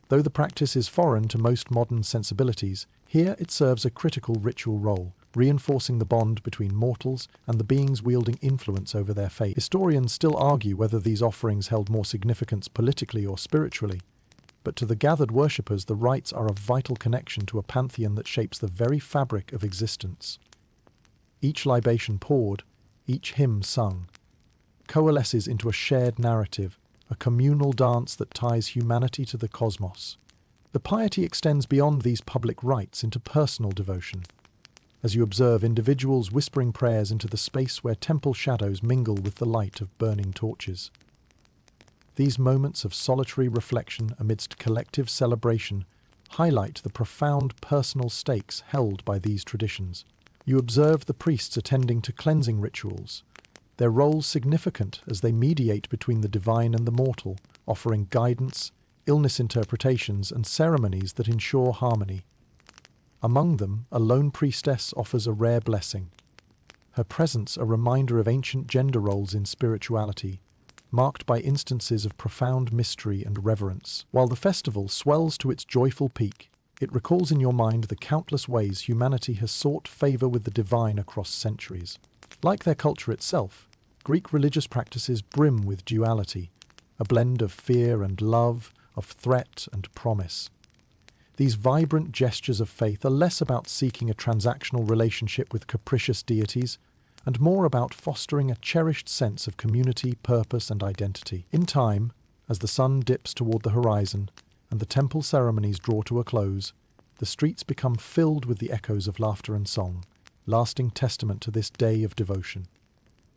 Though the practice is foreign to most modern sensibilities, here it serves a critical ritual role, reinforcing the bond between mortals and the beings wielding influence over their fate. Historians still argue whether these offerings held more significance politically or spiritually, but to the gathered worshippers the rites are a vital connection to a pantheon that shapes the very fabric of existence. Each libation poured, each hymn sung, coalesces into a shared narrative, a communal dance that ties humanity to the cosmos. The piety extends beyond these public rites into personal devotion, as you observe individuals whispering prayers into the space where temple shadows mingle with the light of burning torches. These moments of solitary reflection amidst collective celebration highlight the profound personal stakes held by these traditions. You observe the priests attending to cleansing rituals, their roles significant as they mediate between the divine and the mortal, offering guidance, illness interpretations, and ceremonies that ensure harmony. Among them, a lone priestess offers a rare blessing, her presence a reminder of ancient gender roles in spirituality, marked by instances of profound mystery and reverence. While the festival swells to its joyful peak, it recalls in your mind the countless ways humanity has sought favour with the divine across centuries. Like their culture itself, Greek religious practices brim with duality, a blend of fear and love, of threat and promise. These vibrant gestures of faith are less about seeking a transactional relationship with capricious deities and more about fostering a cherished sense of community, purpose, and identity. In time, as the sun dips toward the horizon and the temple ceremonies draw to a close, the streets become filled with the echoes of laughter and song, lasting testament to this day of devotion.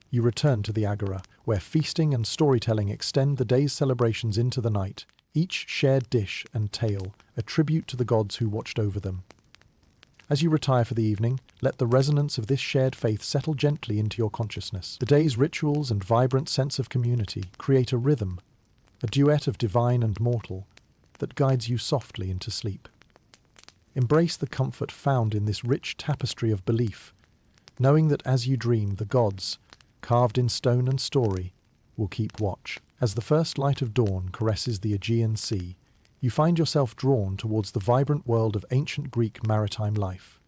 You return to the Agora, where feasting and storytelling extend the day's celebrations into the night, each shared dish and tale a tribute to the gods who watched over them. As you retire for the evening, let the resonance of this shared faith settle gently into your consciousness. The day's rituals and vibrant sense of community create a rhythm, a duet of divine and mortal, that guides you softly into sleep. Embrace the comfort found in this rich tapestry of belief, knowing that as you dream, the gods, carved in stone and story, will keep watch. As the first light of dawn caresses the Aegean Sea, you find yourself drawn towards the vibrant world of ancient Greek maritime life.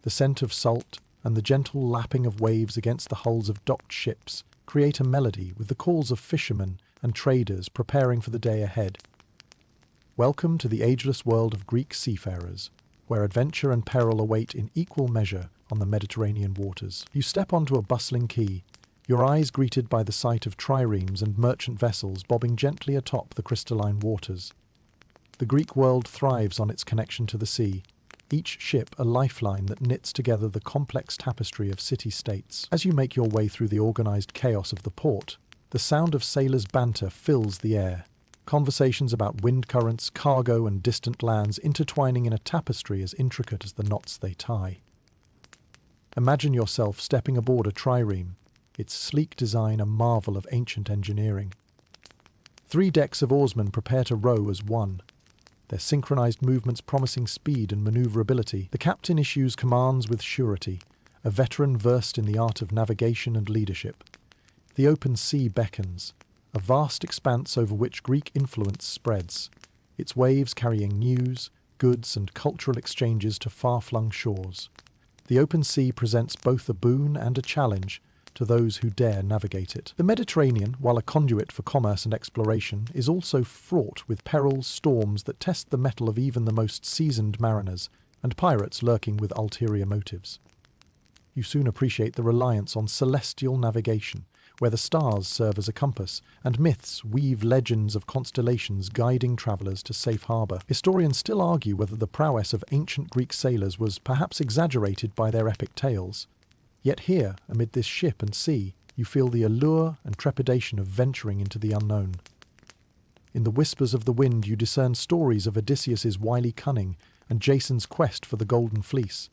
The scent of salt and the gentle lapping of waves against the hulls of docked ships create a melody with the calls of fishermen and traders preparing for the day ahead. Welcome to the ageless world of Greek seafarers, where adventure and peril await in equal measure on the Mediterranean waters. You step onto a bustling quay, your eyes greeted by the sight of triremes and merchant vessels bobbing gently atop the crystalline waters. The Greek world thrives on its connection to the sea, each ship a lifeline that knits together the complex tapestry of city-states. As you make your way through the organized chaos of the port, the sound of sailors' banter fills the air, conversations about wind currents, cargo, and distant lands intertwining in a tapestry as intricate as the knots they tie. Imagine yourself stepping aboard a trireme, its sleek design a marvel of ancient engineering. 3 decks of oarsmen prepare to row as one, their synchronized movements promising speed and maneuverability. The captain issues commands with surety, a veteran versed in the art of navigation and leadership. The open sea beckons, a vast expanse over which Greek influence spreads, its waves carrying news, goods, and cultural exchanges to far-flung shores. The open sea presents both a boon and a challenge to those who dare navigate it. The Mediterranean, while a conduit for commerce and exploration, is also fraught with perils, storms that test the mettle of even the most seasoned mariners, and pirates lurking with ulterior motives. You soon appreciate the reliance on celestial navigation, where the stars serve as a compass, and myths weave legends of constellations guiding travellers to safe harbour. Historians still argue whether the prowess of ancient Greek sailors was perhaps exaggerated by their epic tales. Yet here, amid this ship and sea, you feel the allure and trepidation of venturing into the unknown. In the whispers of the wind you discern stories of Odysseus's wily cunning and Jason's quest for the Golden Fleece,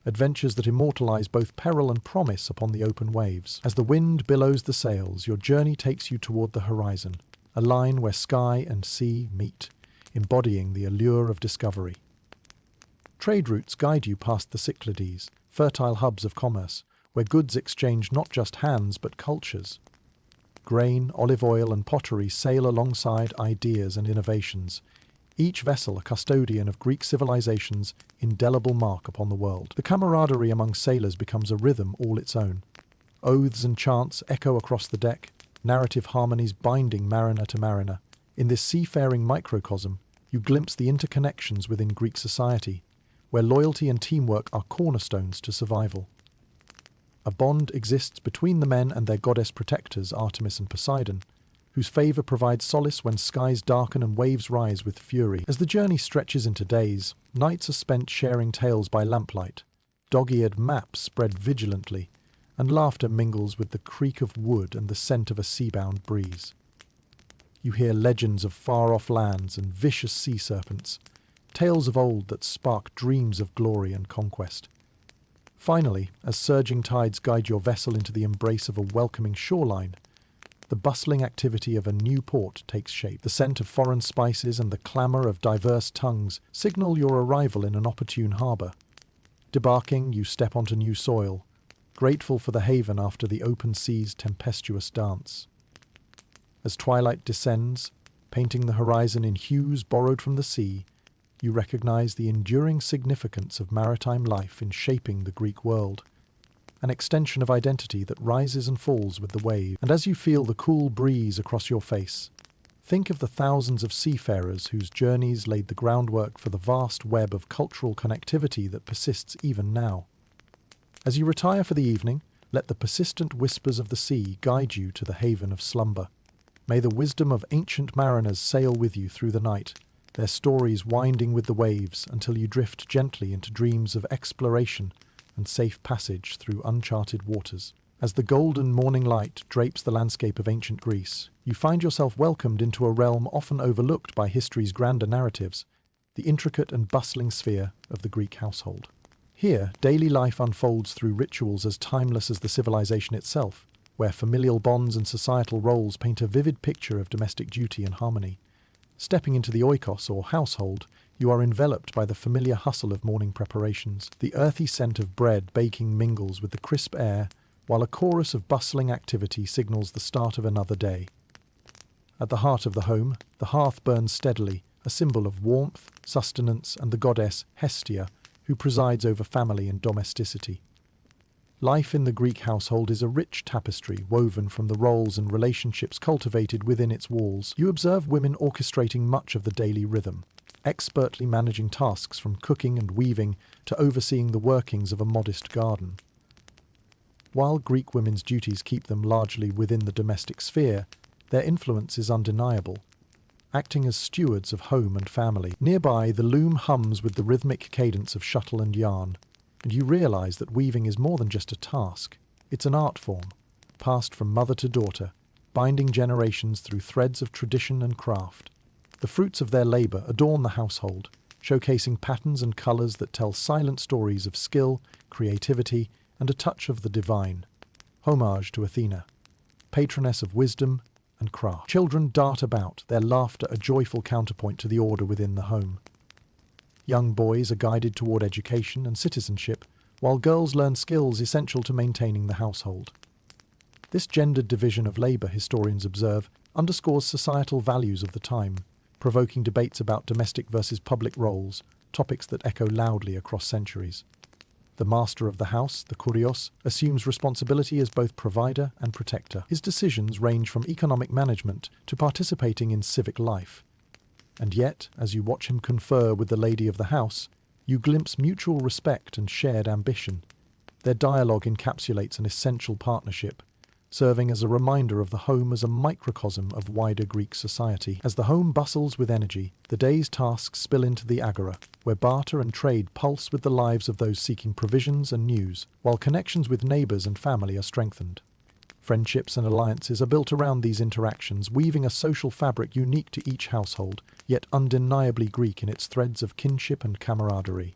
adventures that immortalize both peril and promise upon the open waves. As the wind billows the sails, your journey takes you toward the horizon, a line where sky and sea meet, embodying the allure of discovery. Trade routes guide you past the Cyclades, fertile hubs of commerce, where goods exchange not just hands but cultures. Grain, olive oil, and pottery sail alongside ideas and innovations, each vessel a custodian of Greek civilization's indelible mark upon the world. The camaraderie among sailors becomes a rhythm all its own. Oaths and chants echo across the deck, narrative harmonies binding mariner to mariner. In this seafaring microcosm, you glimpse the interconnections within Greek society, where loyalty and teamwork are cornerstones to survival. A bond exists between the men and their goddess protectors, Artemis and Poseidon, whose favour provides solace when skies darken and waves rise with fury. As the journey stretches into days, nights are spent sharing tales by lamplight, dog-eared maps spread vigilantly, and laughter mingles with the creak of wood and the scent of a sea-bound breeze. You hear legends of far-off lands and vicious sea serpents, tales of old that spark dreams of glory and conquest. Finally, as surging tides guide your vessel into the embrace of a welcoming shoreline, the bustling activity of a new port takes shape. The scent of foreign spices and the clamour of diverse tongues signal your arrival in an opportune harbour. Debarking, you step onto new soil, grateful for the haven after the open sea's tempestuous dance. As twilight descends, painting the horizon in hues borrowed from the sea, you recognize the enduring significance of maritime life in shaping the Greek world, an extension of identity that rises and falls with the wave. And as you feel the cool breeze across your face, think of the thousands of seafarers whose journeys laid the groundwork for the vast web of cultural connectivity that persists even now. As you retire for the evening, let the persistent whispers of the sea guide you to the haven of slumber. May the wisdom of ancient mariners sail with you through the night, their stories winding with the waves until you drift gently into dreams of exploration and safe passage through uncharted waters. As the golden morning light drapes the landscape of ancient Greece, you find yourself welcomed into a realm often overlooked by history's grander narratives, the intricate and bustling sphere of the Greek household. Here, daily life unfolds through rituals as timeless as the civilization itself, where familial bonds and societal roles paint a vivid picture of domestic duty and harmony. Stepping into the oikos, or household, you are enveloped by the familiar hustle of morning preparations. The earthy scent of bread baking mingles with the crisp air, while a chorus of bustling activity signals the start of another day. At the heart of the home, the hearth burns steadily, a symbol of warmth, sustenance, and the goddess Hestia, who presides over family and domesticity. Life in the Greek household is a rich tapestry woven from the roles and relationships cultivated within its walls. You observe women orchestrating much of the daily rhythm, expertly managing tasks from cooking and weaving to overseeing the workings of a modest garden. While Greek women's duties keep them largely within the domestic sphere, their influence is undeniable, acting as stewards of home and family. Nearby, the loom hums with the rhythmic cadence of shuttle and yarn, and you realize that weaving is more than just a task. It's an art form, passed from mother to daughter, binding generations through threads of tradition and craft. The fruits of their labor adorn the household, showcasing patterns and colors that tell silent stories of skill, creativity, and a touch of the divine. Homage to Athena, patroness of wisdom and craft. Children dart about, their laughter a joyful counterpoint to the order within the home. Young boys are guided toward education and citizenship, while girls learn skills essential to maintaining the household. This gendered division of labor, historians observe, underscores societal values of the time, provoking debates about domestic versus public roles, topics that echo loudly across centuries. The master of the house, the Kurios, assumes responsibility as both provider and protector. His decisions range from economic management to participating in civic life. And yet, as you watch him confer with the lady of the house, you glimpse mutual respect and shared ambition. Their dialogue encapsulates an essential partnership, serving as a reminder of the home as a microcosm of wider Greek society. As the home bustles with energy, the day's tasks spill into the Agora, where barter and trade pulse with the lives of those seeking provisions and news, while connections with neighbors and family are strengthened. Friendships and alliances are built around these interactions, weaving a social fabric unique to each household, yet undeniably Greek in its threads of kinship and camaraderie.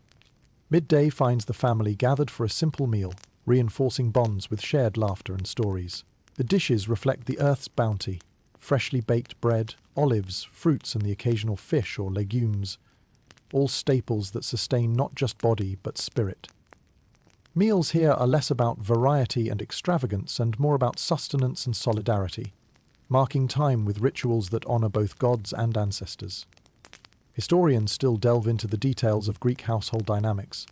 Midday finds the family gathered for a simple meal, reinforcing bonds with shared laughter and stories. The dishes reflect the earth's bounty: freshly baked bread, olives, fruits, and the occasional fish or legumes, all staples that sustain not just body but spirit. Meals here are less about variety and extravagance and more about sustenance and solidarity, marking time with rituals that honor both gods and ancestors. Historians still delve into the details of Greek household dynamics,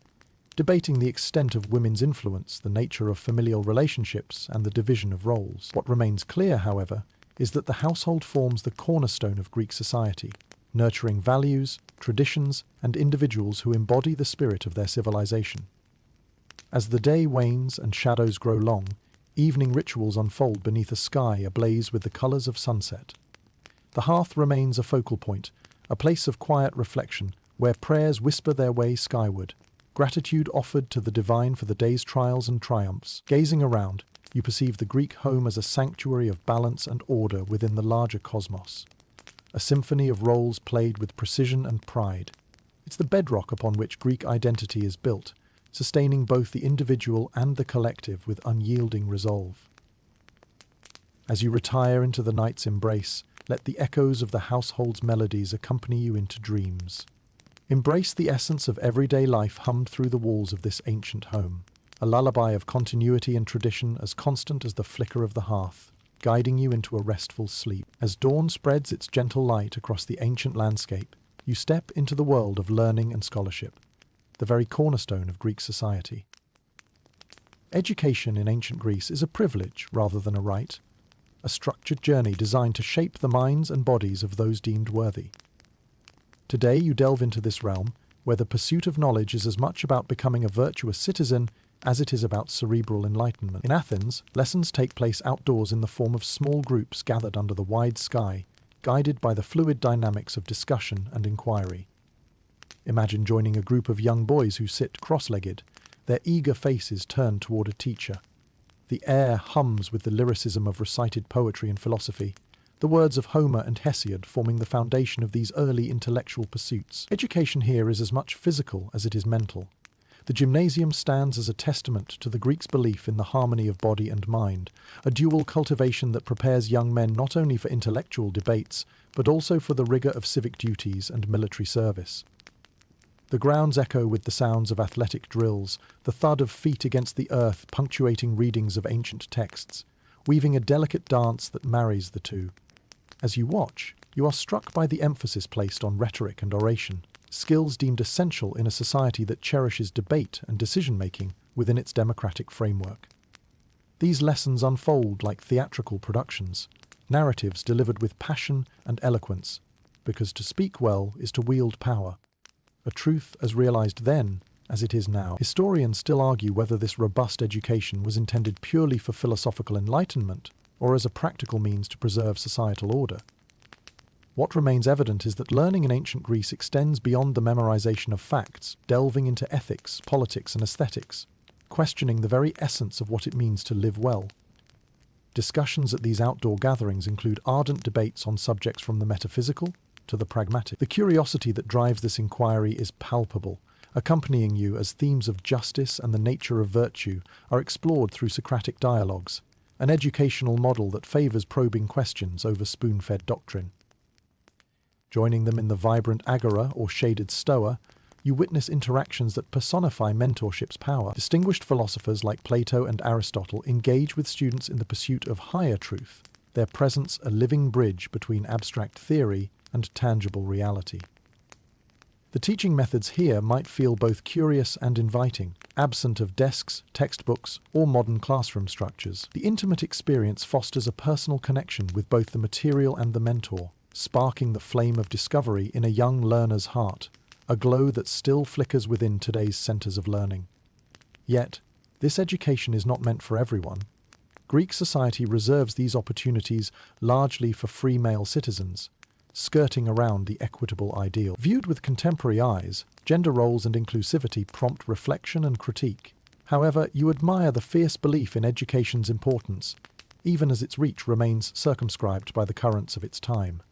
debating the extent of women's influence, the nature of familial relationships, and the division of roles. What remains clear, however, is that the household forms the cornerstone of Greek society, nurturing values, traditions, and individuals who embody the spirit of their civilization. As the day wanes and shadows grow long, evening rituals unfold beneath a sky ablaze with the colors of sunset. The hearth remains a focal point, a place of quiet reflection where prayers whisper their way skyward, gratitude offered to the divine for the day's trials and triumphs. Gazing around, you perceive the Greek home as a sanctuary of balance and order within the larger cosmos, a symphony of roles played with precision and pride. It's the bedrock upon which Greek identity is built, sustaining both the individual and the collective with unyielding resolve. As you retire into the night's embrace, let the echoes of the household's melodies accompany you into dreams. Embrace the essence of everyday life hummed through the walls of this ancient home, a lullaby of continuity and tradition as constant as the flicker of the hearth, guiding you into a restful sleep. As dawn spreads its gentle light across the ancient landscape, you step into the world of learning and scholarship, the very cornerstone of Greek society. Education in ancient Greece is a privilege rather than a right, a structured journey designed to shape the minds and bodies of those deemed worthy. Today you delve into this realm, where the pursuit of knowledge is as much about becoming a virtuous citizen as it is about cerebral enlightenment. In Athens, lessons take place outdoors in the form of small groups gathered under the wide sky, guided by the fluid dynamics of discussion and inquiry. Imagine joining a group of young boys who sit cross-legged, their eager faces turned toward a teacher. The air hums with the lyricism of recited poetry and philosophy, the words of Homer and Hesiod forming the foundation of these early intellectual pursuits. Education here is as much physical as it is mental. The gymnasium stands as a testament to the Greeks' belief in the harmony of body and mind, a dual cultivation that prepares young men not only for intellectual debates, but also for the rigour of civic duties and military service. The grounds echo with the sounds of athletic drills, the thud of feet against the earth punctuating readings of ancient texts, weaving a delicate dance that marries the two. As you watch, you are struck by the emphasis placed on rhetoric and oration, skills deemed essential in a society that cherishes debate and decision-making within its democratic framework. These lessons unfold like theatrical productions, narratives delivered with passion and eloquence, because to speak well is to wield power, a truth as realized then as it is now. Historians still argue whether this robust education was intended purely for philosophical enlightenment or as a practical means to preserve societal order. What remains evident is that learning in ancient Greece extends beyond the memorization of facts, delving into ethics, politics, and aesthetics, questioning the very essence of what it means to live well. Discussions at these outdoor gatherings include ardent debates on subjects from the metaphysical to the pragmatic. The curiosity that drives this inquiry is palpable, accompanying you as themes of justice and the nature of virtue are explored through Socratic dialogues, an educational model that favours probing questions over spoon-fed doctrine. Joining them in the vibrant Agora or shaded Stoa, you witness interactions that personify mentorship's power. Distinguished philosophers like Plato and Aristotle engage with students in the pursuit of higher truth, their presence a living bridge between abstract theory and tangible reality. The teaching methods here might feel both curious and inviting, absent of desks, textbooks, or modern classroom structures. The intimate experience fosters a personal connection with both the material and the mentor, sparking the flame of discovery in a young learner's heart, a glow that still flickers within today's centres of learning. Yet, this education is not meant for everyone. Greek society reserves these opportunities largely for free male citizens, skirting around the equitable ideal. Viewed with contemporary eyes, gender roles and inclusivity prompt reflection and critique. However, you admire the fierce belief in education's importance, even as its reach remains circumscribed by the currents of its time.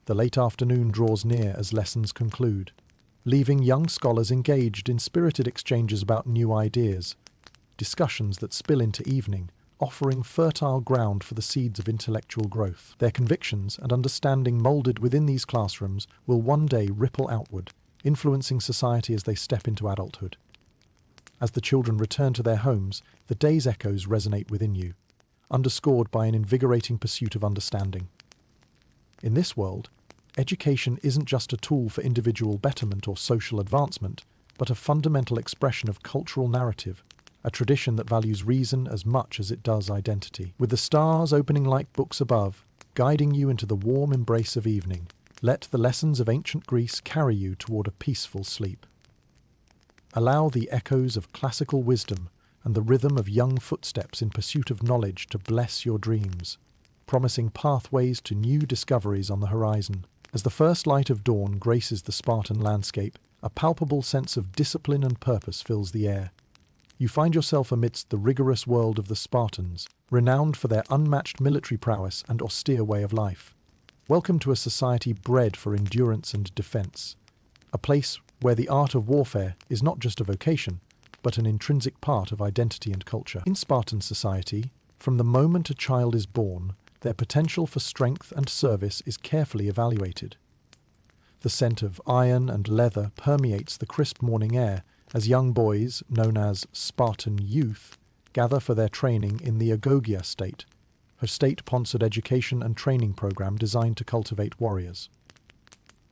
The late afternoon draws near as lessons conclude, leaving young scholars engaged in spirited exchanges about new ideas, discussions that spill into evening, offering fertile ground for the seeds of intellectual growth. Their convictions and understanding moulded within these classrooms will one day ripple outward, influencing society as they step into adulthood. As the children return to their homes, the day's echoes resonate within you, underscored by an invigorating pursuit of understanding. In this world, education isn't just a tool for individual betterment or social advancement, but a fundamental expression of cultural narrative, a tradition that values reason as much as it does identity. With the stars opening like books above, guiding you into the warm embrace of evening, let the lessons of ancient Greece carry you toward a peaceful sleep. Allow the echoes of classical wisdom and the rhythm of young footsteps in pursuit of knowledge to bless your dreams, promising pathways to new discoveries on the horizon. As the first light of dawn graces the Spartan landscape, a palpable sense of discipline and purpose fills the air. You find yourself amidst the rigorous world of the Spartans, renowned for their unmatched military prowess and austere way of life. Welcome to a society bred for endurance and defense, a place where the art of warfare is not just a vocation, but an intrinsic part of identity and culture. In Spartan society, from the moment a child is born, their potential for strength and service is carefully evaluated. The scent of iron and leather permeates the crisp morning air as young boys, known as Spartan youth, gather for their training in the Agora state, a state-sponsored education and training program designed to cultivate warriors.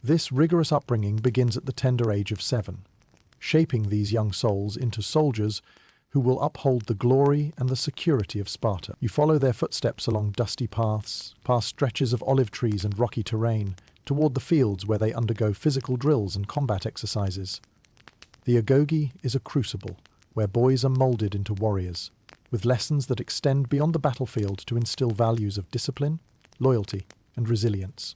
This rigorous upbringing begins at the tender age of 7, shaping these young souls into soldiers who will uphold the glory and the security of Sparta. You follow their footsteps along dusty paths, past stretches of olive trees and rocky terrain, toward the fields where they undergo physical drills and combat exercises. The Agora is a crucible, where boys are molded into warriors, with lessons that extend beyond the battlefield to instill values of discipline, loyalty, and resilience.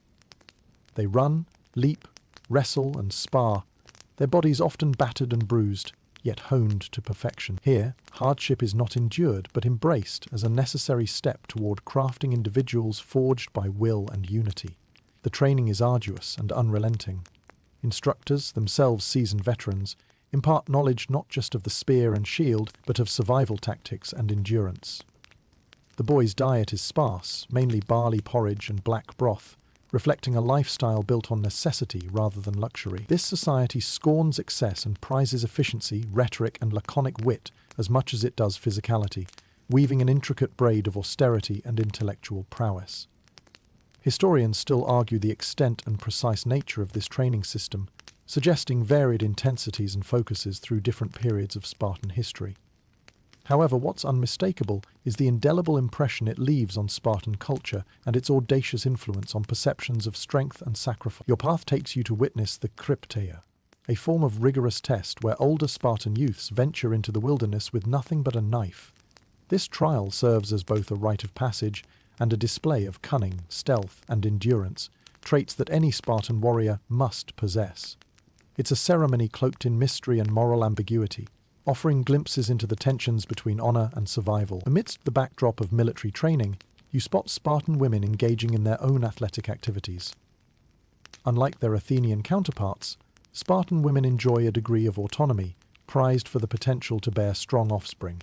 They run, leap, wrestle, and spar, their bodies often battered and bruised, yet honed to perfection. Here, hardship is not endured but embraced as a necessary step toward crafting individuals forged by will and unity. The training is arduous and unrelenting. Instructors, themselves seasoned veterans, impart knowledge not just of the spear and shield, but of survival tactics and endurance. The boys' diet is sparse, mainly barley porridge and black broth, reflecting a lifestyle built on necessity rather than luxury. This society scorns excess and prizes efficiency, rhetoric, and laconic wit as much as it does physicality, weaving an intricate braid of austerity and intellectual prowess. Historians still argue the extent and precise nature of this training system, suggesting varied intensities and focuses through different periods of Spartan history. However, what's unmistakable is the indelible impression it leaves on Spartan culture and its audacious influence on perceptions of strength and sacrifice. Your path takes you to witness the Krypteia, a form of rigorous test where older Spartan youths venture into the wilderness with nothing but a knife. This trial serves as both a rite of passage and a display of cunning, stealth, and endurance, traits that any Spartan warrior must possess. It's a ceremony cloaked in mystery and moral ambiguity, offering glimpses into the tensions between honor and survival. Amidst the backdrop of military training, you spot Spartan women engaging in their own athletic activities. Unlike their Athenian counterparts, Spartan women enjoy a degree of autonomy, prized for the potential to bear strong offspring.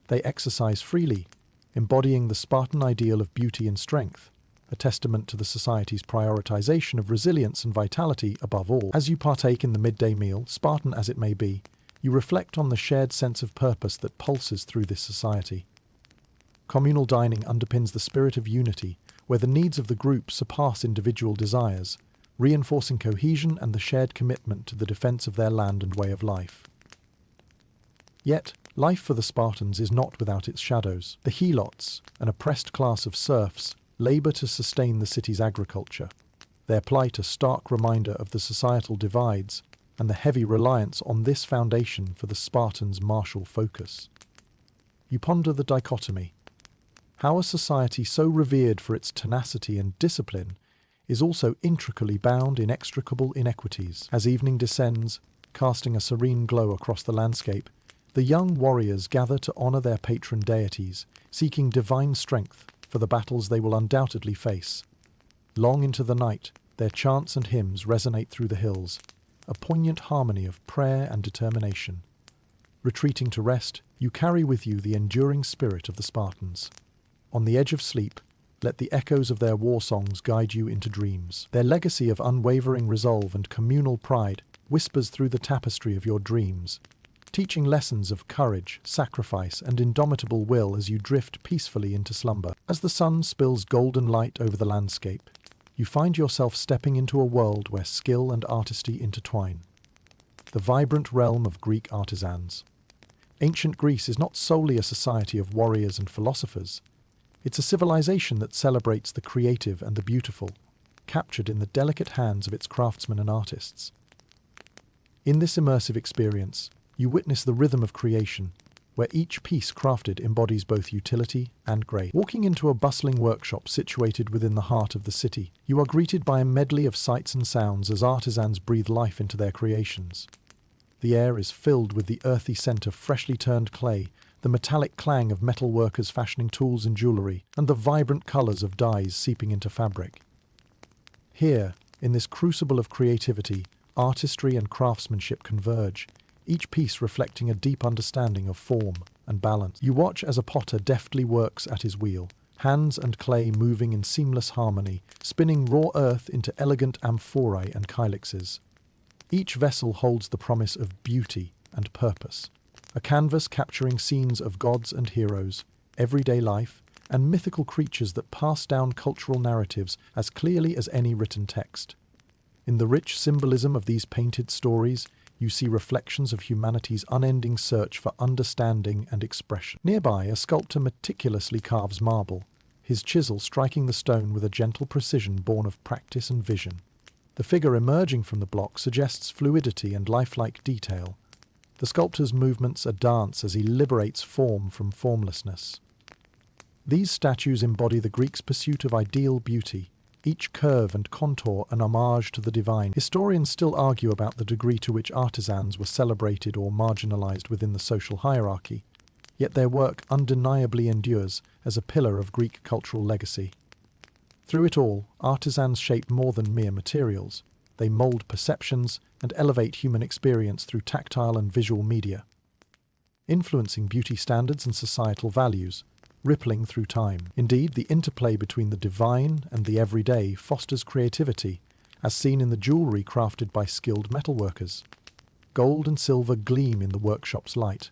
They exercise freely, embodying the Spartan ideal of beauty and strength, a testament to the society's prioritization of resilience and vitality above all. As you partake in the midday meal, Spartan as it may be, you reflect on the shared sense of purpose that pulses through this society. Communal dining underpins the spirit of unity, where the needs of the group surpass individual desires, reinforcing cohesion and the shared commitment to the defense of their land and way of life. Yet, life for the Spartans is not without its shadows. The helots, an oppressed class of serfs, labor to sustain the city's agriculture, their plight a stark reminder of the societal divides and the heavy reliance on this foundation for the Spartans' martial focus. You ponder the dichotomy. How a society so revered for its tenacity and discipline is also intricately bound in inextricable inequities. As evening descends, casting a serene glow across the landscape, the young warriors gather to honor their patron deities, seeking divine strength for the battles they will undoubtedly face. Long into the night, their chants and hymns resonate through the hills, a poignant harmony of prayer and determination. Retreating to rest, you carry with you the enduring spirit of the Spartans. On the edge of sleep, let the echoes of their war songs guide you into dreams. Their legacy of unwavering resolve and communal pride whispers through the tapestry of your dreams, teaching lessons of courage, sacrifice, and indomitable will as you drift peacefully into slumber. As the sun spills golden light over the landscape, you find yourself stepping into a world where skill and artistry intertwine. The vibrant realm of Greek artisans. Ancient Greece is not solely a society of warriors and philosophers. It's a civilization that celebrates the creative and the beautiful, captured in the delicate hands of its craftsmen and artists. In this immersive experience, you witness the rhythm of creation, where each piece crafted embodies both utility and grace. Walking into a bustling workshop situated within the heart of the city, you are greeted by a medley of sights and sounds as artisans breathe life into their creations. The air is filled with the earthy scent of freshly turned clay, the metallic clang of metal workers fashioning tools and jewelry, and the vibrant colors of dyes seeping into fabric. Here, in this crucible of creativity, artistry and craftsmanship converge, each piece reflecting a deep understanding of form and balance. You watch as a potter deftly works at his wheel, hands and clay moving in seamless harmony, spinning raw earth into elegant amphorae and kylixes. Each vessel holds the promise of beauty and purpose, a canvas capturing scenes of gods and heroes, everyday life, and mythical creatures that pass down cultural narratives as clearly as any written text. In the rich symbolism of these painted stories, you see reflections of humanity's unending search for understanding and expression. Nearby, a sculptor meticulously carves marble, his chisel striking the stone with a gentle precision born of practice and vision. The figure emerging from the block suggests fluidity and lifelike detail, The sculptor's movements a dance as he liberates form from formlessness. These statues embody the Greeks' pursuit of ideal beauty, each curve and contour an homage to the divine. Historians still argue about the degree to which artisans were celebrated or marginalized within the social hierarchy, yet their work undeniably endures as a pillar of Greek cultural legacy. Through it all, artisans shape more than mere materials. They mold perceptions and elevate human experience through tactile and visual media, influencing beauty standards and societal values, rippling through time. Indeed, the interplay between the divine and the everyday fosters creativity, as seen in the jewellery crafted by skilled metalworkers. Gold and silver gleam in the workshop's light,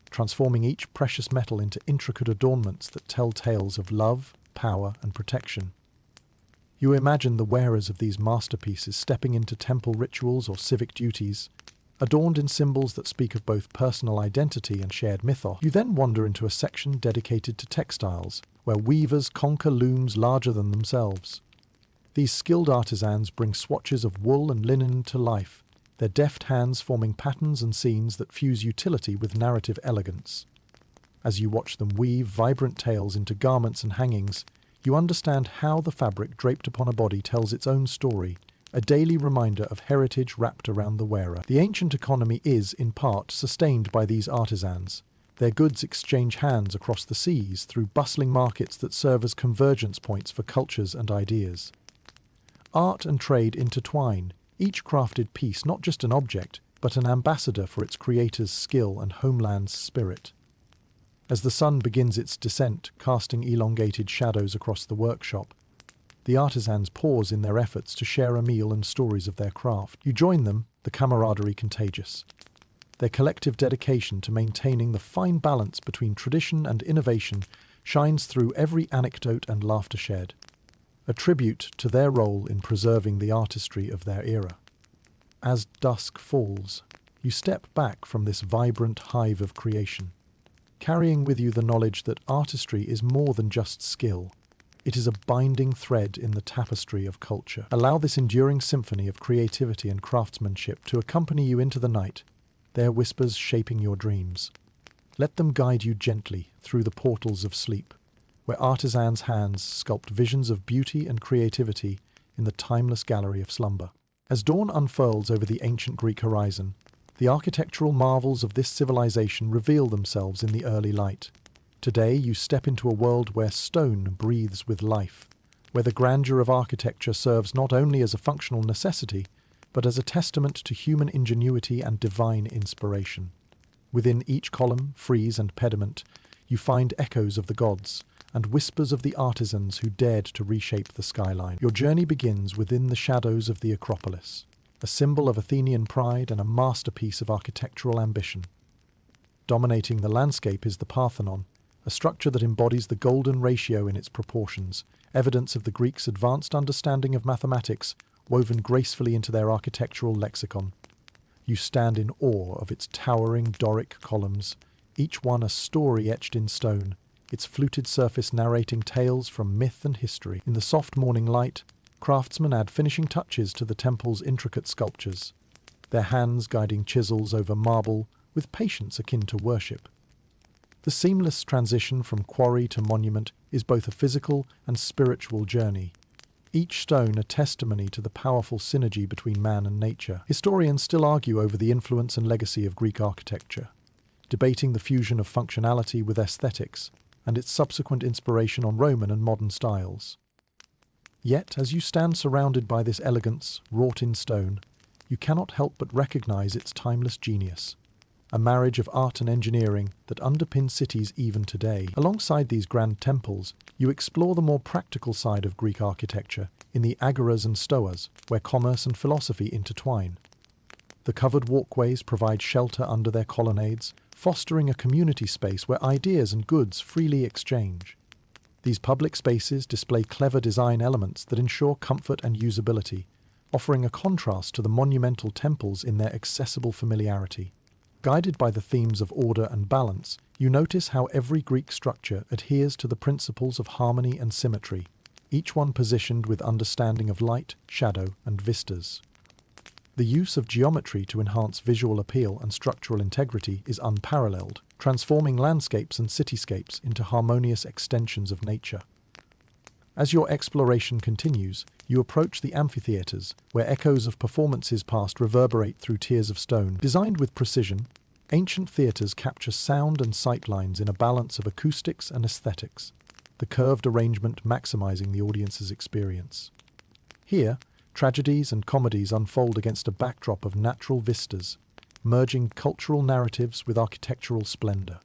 transforming each precious metal into intricate adornments that tell tales of love, power, and protection. You imagine the wearers of these masterpieces stepping into temple rituals or civic duties, adorned in symbols that speak of both personal identity and shared mythos. You then wander into a section dedicated to textiles, where weavers conquer looms larger than themselves. These skilled artisans bring swatches of wool and linen to life, their deft hands forming patterns and scenes that fuse utility with narrative elegance. As you watch them weave vibrant tales into garments and hangings, you understand how the fabric draped upon a body tells its own story, a daily reminder of heritage wrapped around the wearer. The ancient economy is, in part, sustained by these artisans. Their goods exchange hands across the seas through bustling markets that serve as convergence points for cultures and ideas. Art and trade intertwine, each crafted piece not just an object, but an ambassador for its creator's skill and homeland's spirit. As the sun begins its descent, casting elongated shadows across the workshop, the artisans pause in their efforts to share a meal and stories of their craft. You join them, the camaraderie contagious. Their collective dedication to maintaining the fine balance between tradition and innovation shines through every anecdote and laughter shared, a tribute to their role in preserving the artistry of their era. As dusk falls, you step back from this vibrant hive of creation, carrying with you the knowledge that artistry is more than just skill. It is a binding thread in the tapestry of culture. Allow this enduring symphony of creativity and craftsmanship to accompany you into the night, their whispers shaping your dreams. Let them guide you gently through the portals of sleep, where artisans' hands sculpt visions of beauty and creativity in the timeless gallery of slumber. As dawn unfurls over the ancient Greek horizon, the architectural marvels of this civilization reveal themselves in the early light. Today you step into a world where stone breathes with life, where the grandeur of architecture serves not only as a functional necessity, but as a testament to human ingenuity and divine inspiration. Within each column, frieze, and pediment, you find echoes of the gods and whispers of the artisans who dared to reshape the skyline. Your journey begins within the shadows of the Acropolis, a symbol of Athenian pride and a masterpiece of architectural ambition. Dominating the landscape is the Parthenon, a structure that embodies the golden ratio in its proportions, evidence of the Greeks' advanced understanding of mathematics woven gracefully into their architectural lexicon. You stand in awe of its towering Doric columns, each one a story etched in stone, its fluted surface narrating tales from myth and history. In the soft morning light, craftsmen add finishing touches to the temple's intricate sculptures, their hands guiding chisels over marble with patience akin to worship. The seamless transition from quarry to monument is both a physical and spiritual journey, each stone a testimony to the powerful synergy between man and nature. Historians still argue over the influence and legacy of Greek architecture, debating the fusion of functionality with aesthetics and its subsequent inspiration on Roman and modern styles. Yet, as you stand surrounded by this elegance, wrought in stone, you cannot help but recognize its timeless genius, a marriage of art and engineering that underpins cities even today. Alongside these grand temples, you explore the more practical side of Greek architecture in the agoras and stoas, where commerce and philosophy intertwine. The covered walkways provide shelter under their colonnades, fostering a community space where ideas and goods freely exchange. These public spaces display clever design elements that ensure comfort and usability, offering a contrast to the monumental temples in their accessible familiarity. Guided by the themes of order and balance, you notice how every Greek structure adheres to the principles of harmony and symmetry, each one positioned with understanding of light, shadow, and vistas. The use of geometry to enhance visual appeal and structural integrity is unparalleled, transforming landscapes and cityscapes into harmonious extensions of nature. As your exploration continues, you approach the amphitheatres, where echoes of performances past reverberate through tiers of stone. Designed with precision, ancient theatres capture sound and sight lines in a balance of acoustics and aesthetics, the curved arrangement maximising the audience's experience. Here, tragedies and comedies unfold against a backdrop of natural vistas, merging cultural narratives with architectural splendour.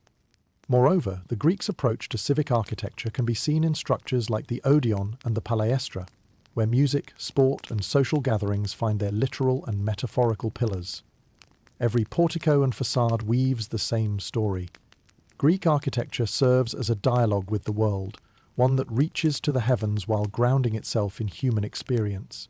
Moreover, the Greeks' approach to civic architecture can be seen in structures like the Odeon and the Palaestra, where music, sport, and social gatherings find their literal and metaphorical pillars. Every portico and facade weaves the same story. Greek architecture serves as a dialogue with the world, one that reaches to the heavens while grounding itself in human experience.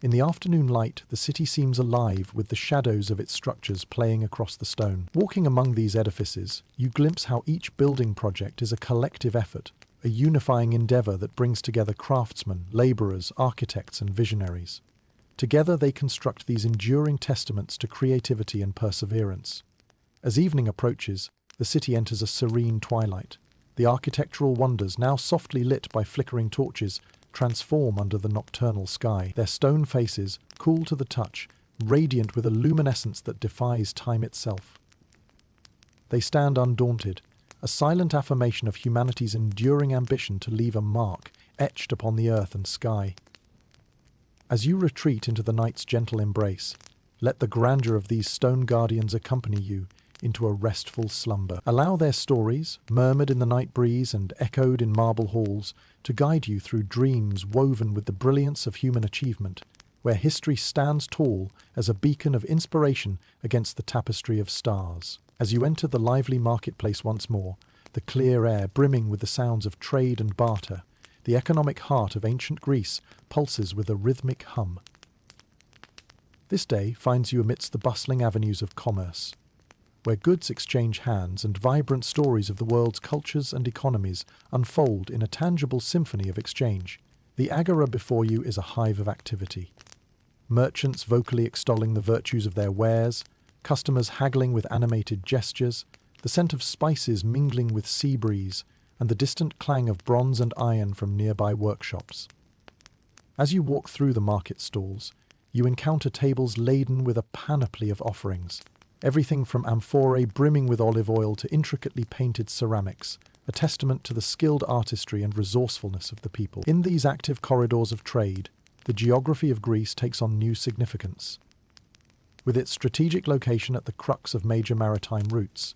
In the afternoon light, the city seems alive with the shadows of its structures playing across the stone. Walking among these edifices, you glimpse how each building project is a collective effort, a unifying endeavour that brings together craftsmen, labourers, architects and visionaries. Together they construct these enduring testaments to creativity and perseverance. As evening approaches, the city enters a serene twilight. The architectural wonders, now softly lit by flickering torches, transform under the nocturnal sky, their stone faces, cool to the touch, radiant with a luminescence that defies time itself. They stand undaunted, a silent affirmation of humanity's enduring ambition to leave a mark etched upon the earth and sky. As you retreat into the night's gentle embrace, let the grandeur of these stone guardians accompany you into a restful slumber. Allow their stories, murmured in the night breeze and echoed in marble halls, to guide you through dreams woven with the brilliance of human achievement, where history stands tall as a beacon of inspiration against the tapestry of stars. As you enter the lively marketplace once more, the clear air brimming with the sounds of trade and barter, the economic heart of ancient Greece pulses with a rhythmic hum. This day finds you amidst the bustling avenues of commerce, where goods exchange hands and vibrant stories of the world's cultures and economies unfold in a tangible symphony of exchange. The Agora before you is a hive of activity. Merchants vocally extolling the virtues of their wares, customers haggling with animated gestures, the scent of spices mingling with sea breeze, and the distant clang of bronze and iron from nearby workshops. As you walk through the market stalls, you encounter tables laden with a panoply of offerings, everything from amphorae brimming with olive oil to intricately painted ceramics, a testament to the skilled artistry and resourcefulness of the people. In these active corridors of trade, the geography of Greece takes on new significance. With its strategic location at the crux of major maritime routes,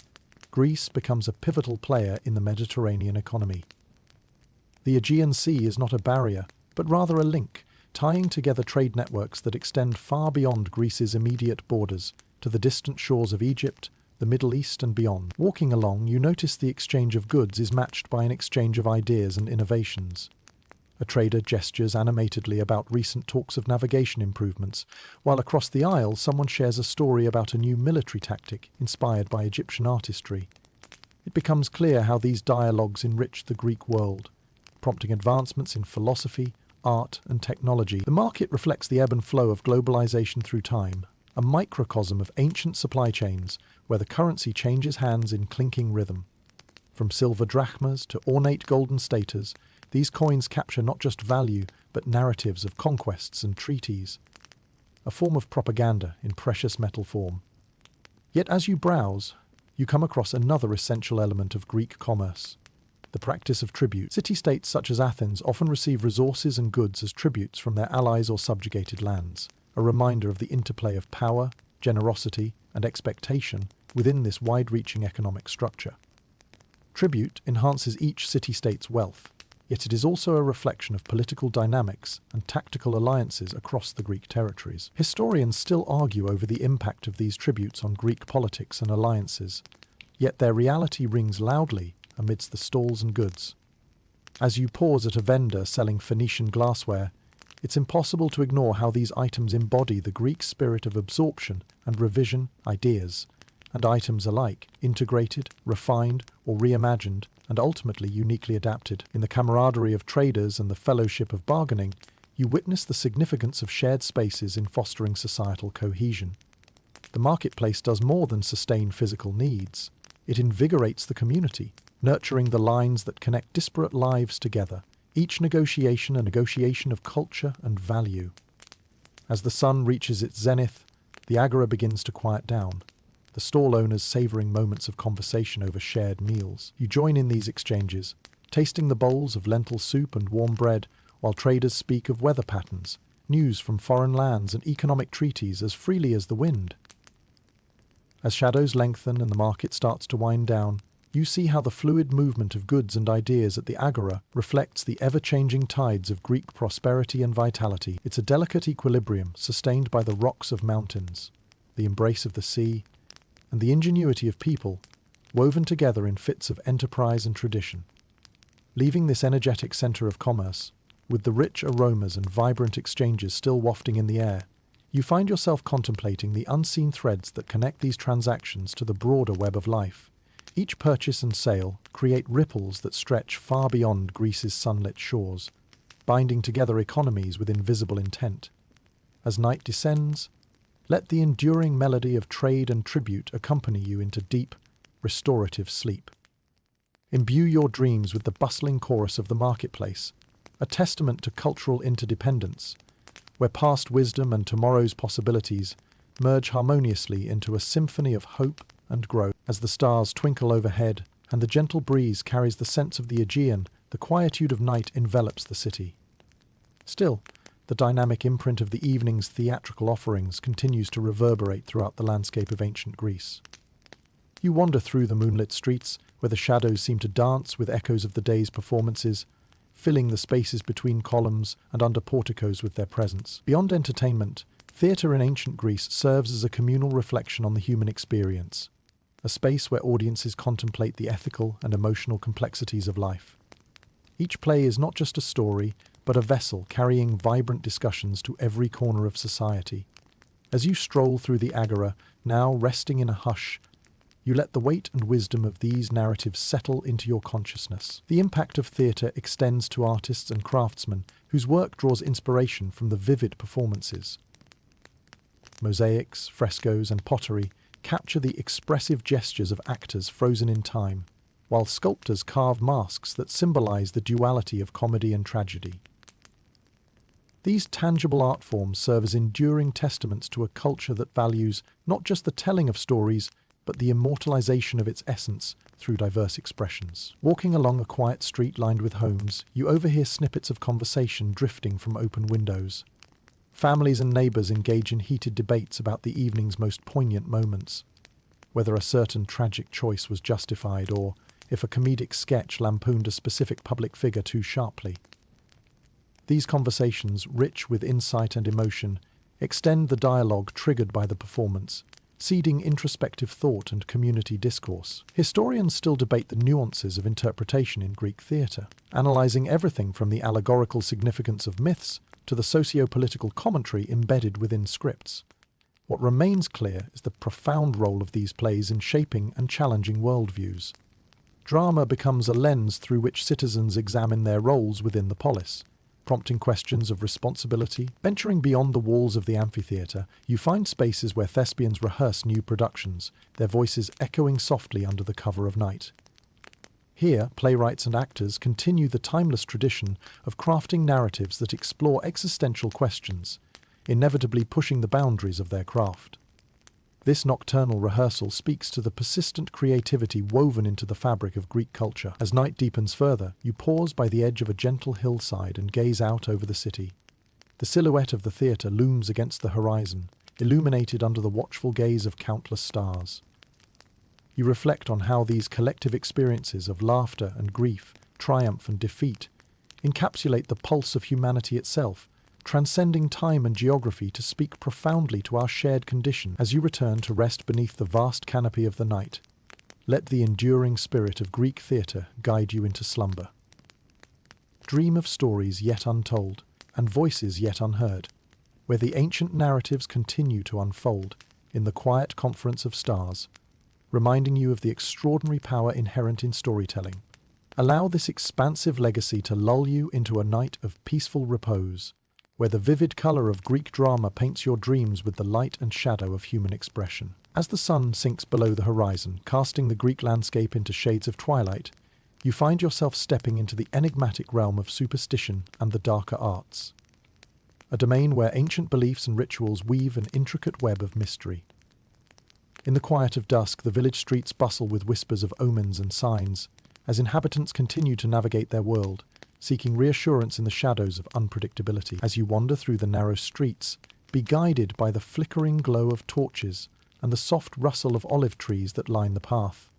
Greece becomes a pivotal player in the Mediterranean economy. The Aegean Sea is not a barrier, but rather a link, tying together trade networks that extend far beyond Greece's immediate borders, to the distant shores of Egypt, the Middle East and beyond. Walking along, you notice the exchange of goods is matched by an exchange of ideas and innovations. A trader gestures animatedly about recent talks of navigation improvements, while across the aisle someone shares a story about a new military tactic inspired by Egyptian artistry. It becomes clear how these dialogues enrich the Greek world, prompting advancements in philosophy, art and technology. The market reflects the ebb and flow of globalization through time, a microcosm of ancient supply chains where the currency changes hands in clinking rhythm. From silver drachmas to ornate golden staters, these coins capture not just value, but narratives of conquests and treaties, a form of propaganda in precious metal form. Yet as you browse, you come across another essential element of Greek commerce, the practice of tribute. City-states such as Athens often receive resources and goods as tributes from their allies or subjugated lands, a reminder of the interplay of power, generosity, and expectation within this wide-reaching economic structure. Tribute enhances each city-state's wealth, yet it is also a reflection of political dynamics and tactical alliances across the Greek territories. Historians still argue over the impact of these tributes on Greek politics and alliances, yet their reality rings loudly amidst the stalls and goods. As you pause at a vendor selling Phoenician glassware, it's impossible to ignore how these items embody the Greek spirit of absorption and revision ideas, and items alike, integrated, refined, or reimagined, and ultimately uniquely adapted. In the camaraderie of traders and the fellowship of bargaining, you witness the significance of shared spaces in fostering societal cohesion. The marketplace does more than sustain physical needs. It invigorates the community, nurturing the lines that connect disparate lives together, each negotiation a negotiation of culture and value. As the sun reaches its zenith, the Agora begins to quiet down, the stall owners savouring moments of conversation over shared meals. You join in these exchanges, tasting the bowls of lentil soup and warm bread, while traders speak of weather patterns, news from foreign lands and economic treaties as freely as the wind. As shadows lengthen and the market starts to wind down, you see how the fluid movement of goods and ideas at the Agora reflects the ever-changing tides of Greek prosperity and vitality. It's a delicate equilibrium sustained by the rocks of mountains, the embrace of the sea, and the ingenuity of people, woven together in fits of enterprise and tradition. Leaving this energetic centre of commerce, with the rich aromas and vibrant exchanges still wafting in the air, you find yourself contemplating the unseen threads that connect these transactions to the broader web of life. Each purchase and sale create ripples that stretch far beyond Greece's sunlit shores, binding together economies with invisible intent. As night descends, let the enduring melody of trade and tribute accompany you into deep, restorative sleep. Imbue your dreams with the bustling chorus of the marketplace, a testament to cultural interdependence, where past wisdom and tomorrow's possibilities merge harmoniously into a symphony of hope and growth. As the stars twinkle overhead and the gentle breeze carries the scents of the Aegean, the quietude of night envelops the city. Still, the dynamic imprint of the evening's theatrical offerings continues to reverberate throughout the landscape of ancient Greece. You wander through the moonlit streets, where the shadows seem to dance with echoes of the day's performances, filling the spaces between columns and under porticos with their presence. Beyond entertainment, theatre in ancient Greece serves as a communal reflection on the human experience, a space where audiences contemplate the ethical and emotional complexities of life. Each play is not just a story, but a vessel carrying vibrant discussions to every corner of society. As you stroll through the Agora, now resting in a hush, you let the weight and wisdom of these narratives settle into your consciousness. The impact of theatre extends to artists and craftsmen whose work draws inspiration from the vivid performances. Mosaics, frescoes, and pottery capture the expressive gestures of actors frozen in time, while sculptors carve masks that symbolize the duality of comedy and tragedy. These tangible art forms serve as enduring testaments to a culture that values not just the telling of stories, but the immortalization of its essence through diverse expressions. Walking along a quiet street lined with homes, you overhear snippets of conversation drifting from open windows. Families and neighbours engage in heated debates about the evening's most poignant moments, whether a certain tragic choice was justified or if a comedic sketch lampooned a specific public figure too sharply. These conversations, rich with insight and emotion, extend the dialogue triggered by the performance, seeding introspective thought and community discourse. Historians still debate the nuances of interpretation in Greek theatre, analysing everything from the allegorical significance of myths to the socio-political commentary embedded within scripts. What remains clear is the profound role of these plays in shaping and challenging worldviews. Drama becomes a lens through which citizens examine their roles within the polis, prompting questions of responsibility. Venturing beyond the walls of the amphitheatre, you find spaces where thespians rehearse new productions, their voices echoing softly under the cover of night. Here, playwrights and actors continue the timeless tradition of crafting narratives that explore existential questions, inevitably pushing the boundaries of their craft. This nocturnal rehearsal speaks to the persistent creativity woven into the fabric of Greek culture. As night deepens further, you pause by the edge of a gentle hillside and gaze out over the city. The silhouette of the theatre looms against the horizon, illuminated under the watchful gaze of countless stars. You reflect on how these collective experiences of laughter and grief, triumph and defeat, encapsulate the pulse of humanity itself, transcending time and geography to speak profoundly to our shared condition. As you return to rest beneath the vast canopy of the night, let the enduring spirit of Greek theatre guide you into slumber. Dream of stories yet untold and voices yet unheard, where the ancient narratives continue to unfold in the quiet conference of stars, reminding you of the extraordinary power inherent in storytelling. Allow this expansive legacy to lull you into a night of peaceful repose, where the vivid colour of Greek drama paints your dreams with the light and shadow of human expression. As the sun sinks below the horizon, casting the Greek landscape into shades of twilight, you find yourself stepping into the enigmatic realm of superstition and the darker arts, a domain where ancient beliefs and rituals weave an intricate web of mystery. In the quiet of dusk, the village streets bustle with whispers of omens and signs, as inhabitants continue to navigate their world, seeking reassurance in the shadows of unpredictability. As you wander through the narrow streets, be guided by the flickering glow of torches and the soft rustle of olive trees that line the path.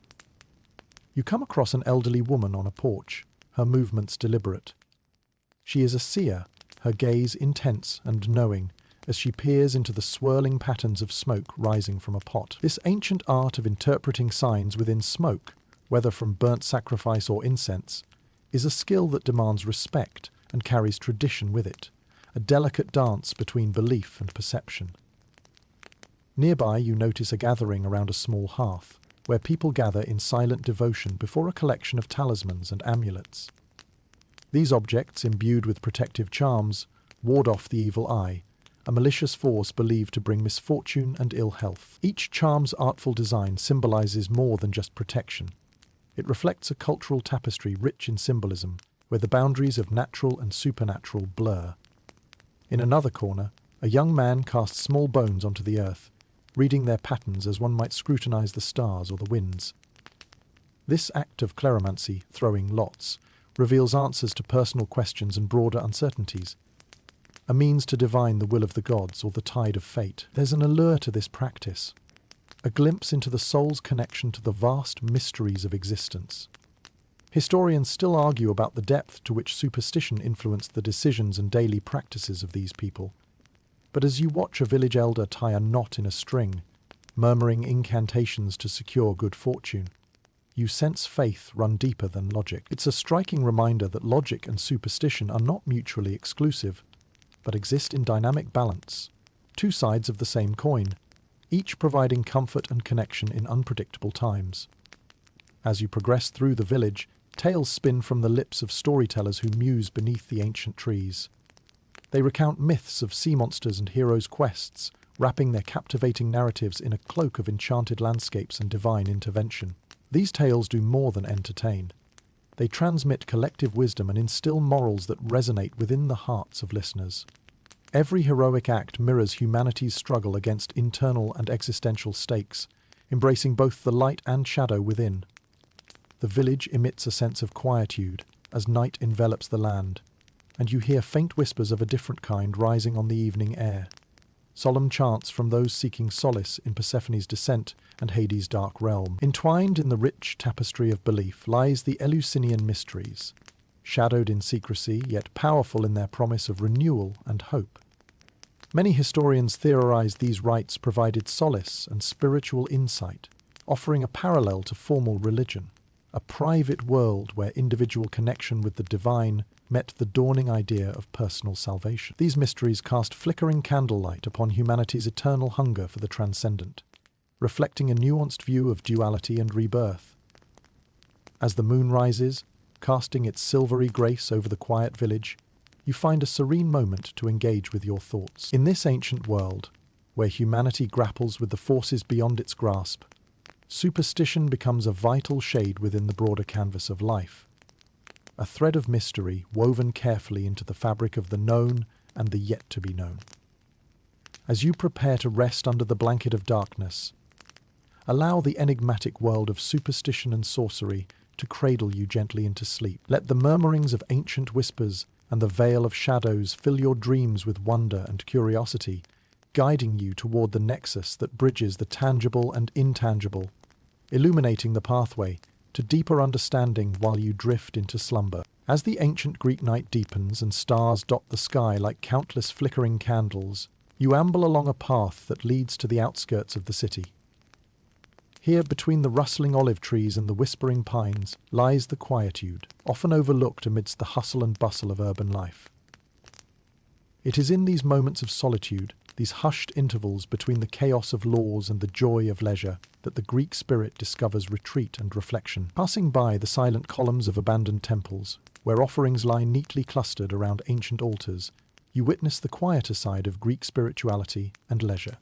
You come across an elderly woman on a porch, her movements deliberate. She is a seer, her gaze intense and knowing, as she peers into the swirling patterns of smoke rising from a pot. This ancient art of interpreting signs within smoke, whether from burnt sacrifice or incense, is a skill that demands respect and carries tradition with it, a delicate dance between belief and perception. Nearby, you notice a gathering around a small hearth, where people gather in silent devotion before a collection of talismans and amulets. These objects, imbued with protective charms, ward off the evil eye, a malicious force believed to bring misfortune and ill health. Each charm's artful design symbolizes more than just protection. It reflects a cultural tapestry rich in symbolism, where the boundaries of natural and supernatural blur. In another corner, a young man casts small bones onto the earth, reading their patterns as one might scrutinize the stars or the winds. This act of cleromancy, throwing lots, reveals answers to personal questions and broader uncertainties, a means to divine the will of the gods or the tide of fate. There's an allure to this practice, a glimpse into the soul's connection to the vast mysteries of existence. Historians still argue about the depth to which superstition influenced the decisions and daily practices of these people. But as you watch a village elder tie a knot in a string, murmuring incantations to secure good fortune, you sense faith run deeper than logic. It's a striking reminder that logic and superstition are not mutually exclusive, but exist in dynamic balance, two sides of the same coin, each providing comfort and connection in unpredictable times. As you progress through the village, tales spin from the lips of storytellers who muse beneath the ancient trees. They recount myths of sea monsters and heroes' quests, wrapping their captivating narratives in a cloak of enchanted landscapes and divine intervention. These tales do more than entertain. They transmit collective wisdom and instill morals that resonate within the hearts of listeners. Every heroic act mirrors humanity's struggle against internal and existential stakes, embracing both the light and shadow within. The village emits a sense of quietude as night envelops the land, and you hear faint whispers of a different kind rising on the evening air. Solemn chants from those seeking solace in Persephone's descent and Hades' dark realm. Entwined in the rich tapestry of belief lies the Eleusinian mysteries, shadowed in secrecy yet powerful in their promise of renewal and hope. Many historians theorize these rites provided solace and spiritual insight, offering a parallel to formal religion, a private world where individual connection with the divine met the dawning idea of personal salvation. These mysteries cast flickering candlelight upon humanity's eternal hunger for the transcendent, reflecting a nuanced view of duality and rebirth. As the moon rises, casting its silvery grace over the quiet village, you find a serene moment to engage with your thoughts. In this ancient world, where humanity grapples with the forces beyond its grasp, superstition becomes a vital shade within the broader canvas of life, a thread of mystery woven carefully into the fabric of the known and the yet-to-be-known. As you prepare to rest under the blanket of darkness, allow the enigmatic world of superstition and sorcery to cradle you gently into sleep. Let the murmurings of ancient whispers and the veil of shadows fill your dreams with wonder and curiosity, guiding you toward the nexus that bridges the tangible and intangible, illuminating the pathway to deeper understanding while you drift into slumber. As the ancient Greek night deepens and stars dot the sky like countless flickering candles, you amble along a path that leads to the outskirts of the city. Here, between the rustling olive trees and the whispering pines, lies the quietude, often overlooked amidst the hustle and bustle of urban life. It is in these moments of solitude, these hushed intervals between the chaos of laws and the joy of leisure, that the Greek spirit discovers retreat and reflection. Passing by the silent columns of abandoned temples, where offerings lie neatly clustered around ancient altars, you witness the quieter side of Greek spirituality and leisure.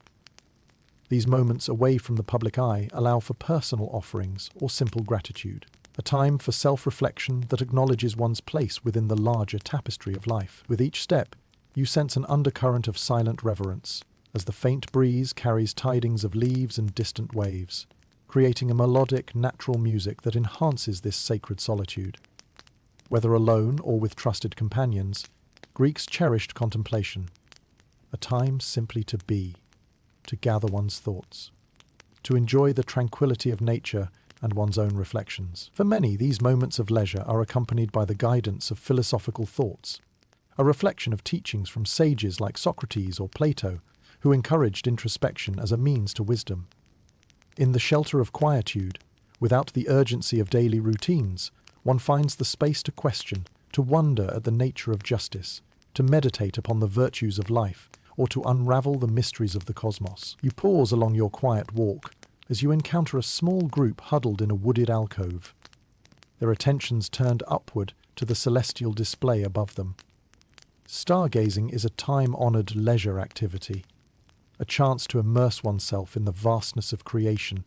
These moments away from the public eye allow for personal offerings or simple gratitude, a time for self-reflection that acknowledges one's place within the larger tapestry of life. With each step, you sense an undercurrent of silent reverence, as the faint breeze carries tidings of leaves and distant waves, creating a melodic, natural music that enhances this sacred solitude. Whether alone or with trusted companions, Greeks cherished contemplation, a time simply to be, to gather one's thoughts, to enjoy the tranquility of nature and one's own reflections. For many, these moments of leisure are accompanied by the guidance of philosophical thoughts, a reflection of teachings from sages like Socrates or Plato, who encouraged introspection as a means to wisdom. In the shelter of quietude, without the urgency of daily routines, one finds the space to question, to wonder at the nature of justice, to meditate upon the virtues of life, or to unravel the mysteries of the cosmos. You pause along your quiet walk as you encounter a small group huddled in a wooded alcove, their attentions turned upward to the celestial display above them. Stargazing is a time-honoured leisure activity, a chance to immerse oneself in the vastness of creation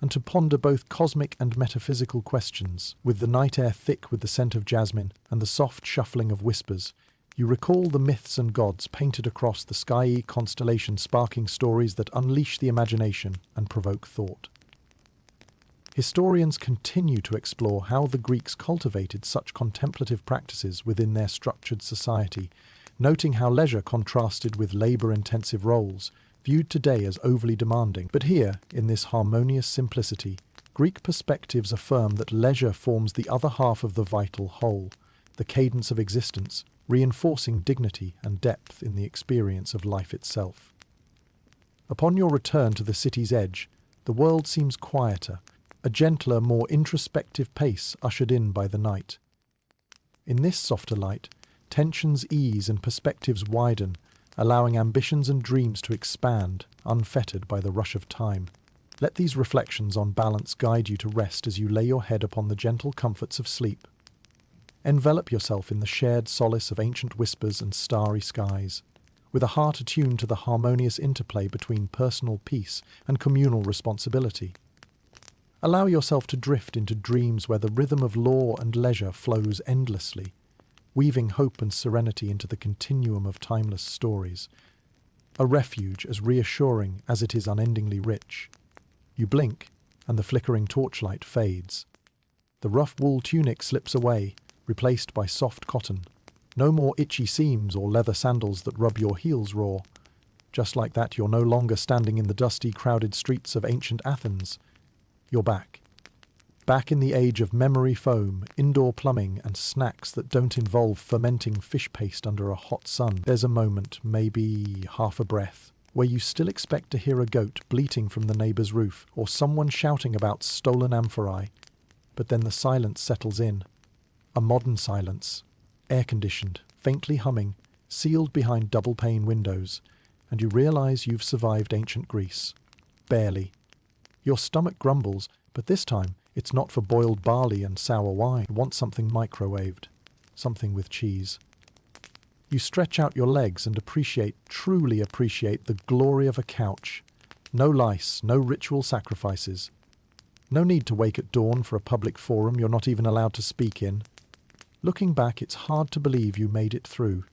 and to ponder both cosmic and metaphysical questions. With the night air thick with the scent of jasmine and the soft shuffling of whispers, you recall the myths and gods painted across the skyey constellation, sparking stories that unleash the imagination and provoke thought. Historians continue to explore how the Greeks cultivated such contemplative practices within their structured society, noting how leisure contrasted with labour-intensive roles, viewed today as overly demanding. But here, in this harmonious simplicity, Greek perspectives affirm that leisure forms the other half of the vital whole, the cadence of existence, reinforcing dignity and depth in the experience of life itself. Upon your return to the city's edge, the world seems quieter, a gentler, more introspective pace ushered in by the night. In this softer light, tensions ease and perspectives widen, allowing ambitions and dreams to expand, unfettered by the rush of time. Let these reflections on balance guide you to rest as you lay your head upon the gentle comforts of sleep. Envelop yourself in the shared solace of ancient whispers and starry skies, with a heart attuned to the harmonious interplay between personal peace and communal responsibility. Allow yourself to drift into dreams where the rhythm of law and leisure flows endlessly, weaving hope and serenity into the continuum of timeless stories, a refuge as reassuring as it is unendingly rich. You blink, and the flickering torchlight fades. The rough wool tunic slips away, replaced by soft cotton. No more itchy seams or leather sandals that rub your heels raw. Just like that, you're no longer standing in the dusty, crowded streets of ancient Athens. You're back. Back in the age of memory foam, indoor plumbing, and snacks that don't involve fermenting fish paste under a hot sun. There's a moment, maybe half a breath, where you still expect to hear a goat bleating from the neighbour's roof or someone shouting about stolen amphorae. But then the silence settles in. A modern silence, air-conditioned, faintly humming, sealed behind double-pane windows, and you realise you've survived ancient Greece. Barely. Your stomach grumbles, but this time it's not for boiled barley and sour wine. You want something microwaved, something with cheese. You stretch out your legs and truly appreciate the glory of a couch. No lice, no ritual sacrifices. No need to wake at dawn for a public forum you're not even allowed to speak in. Looking back, it's hard to believe you made it through.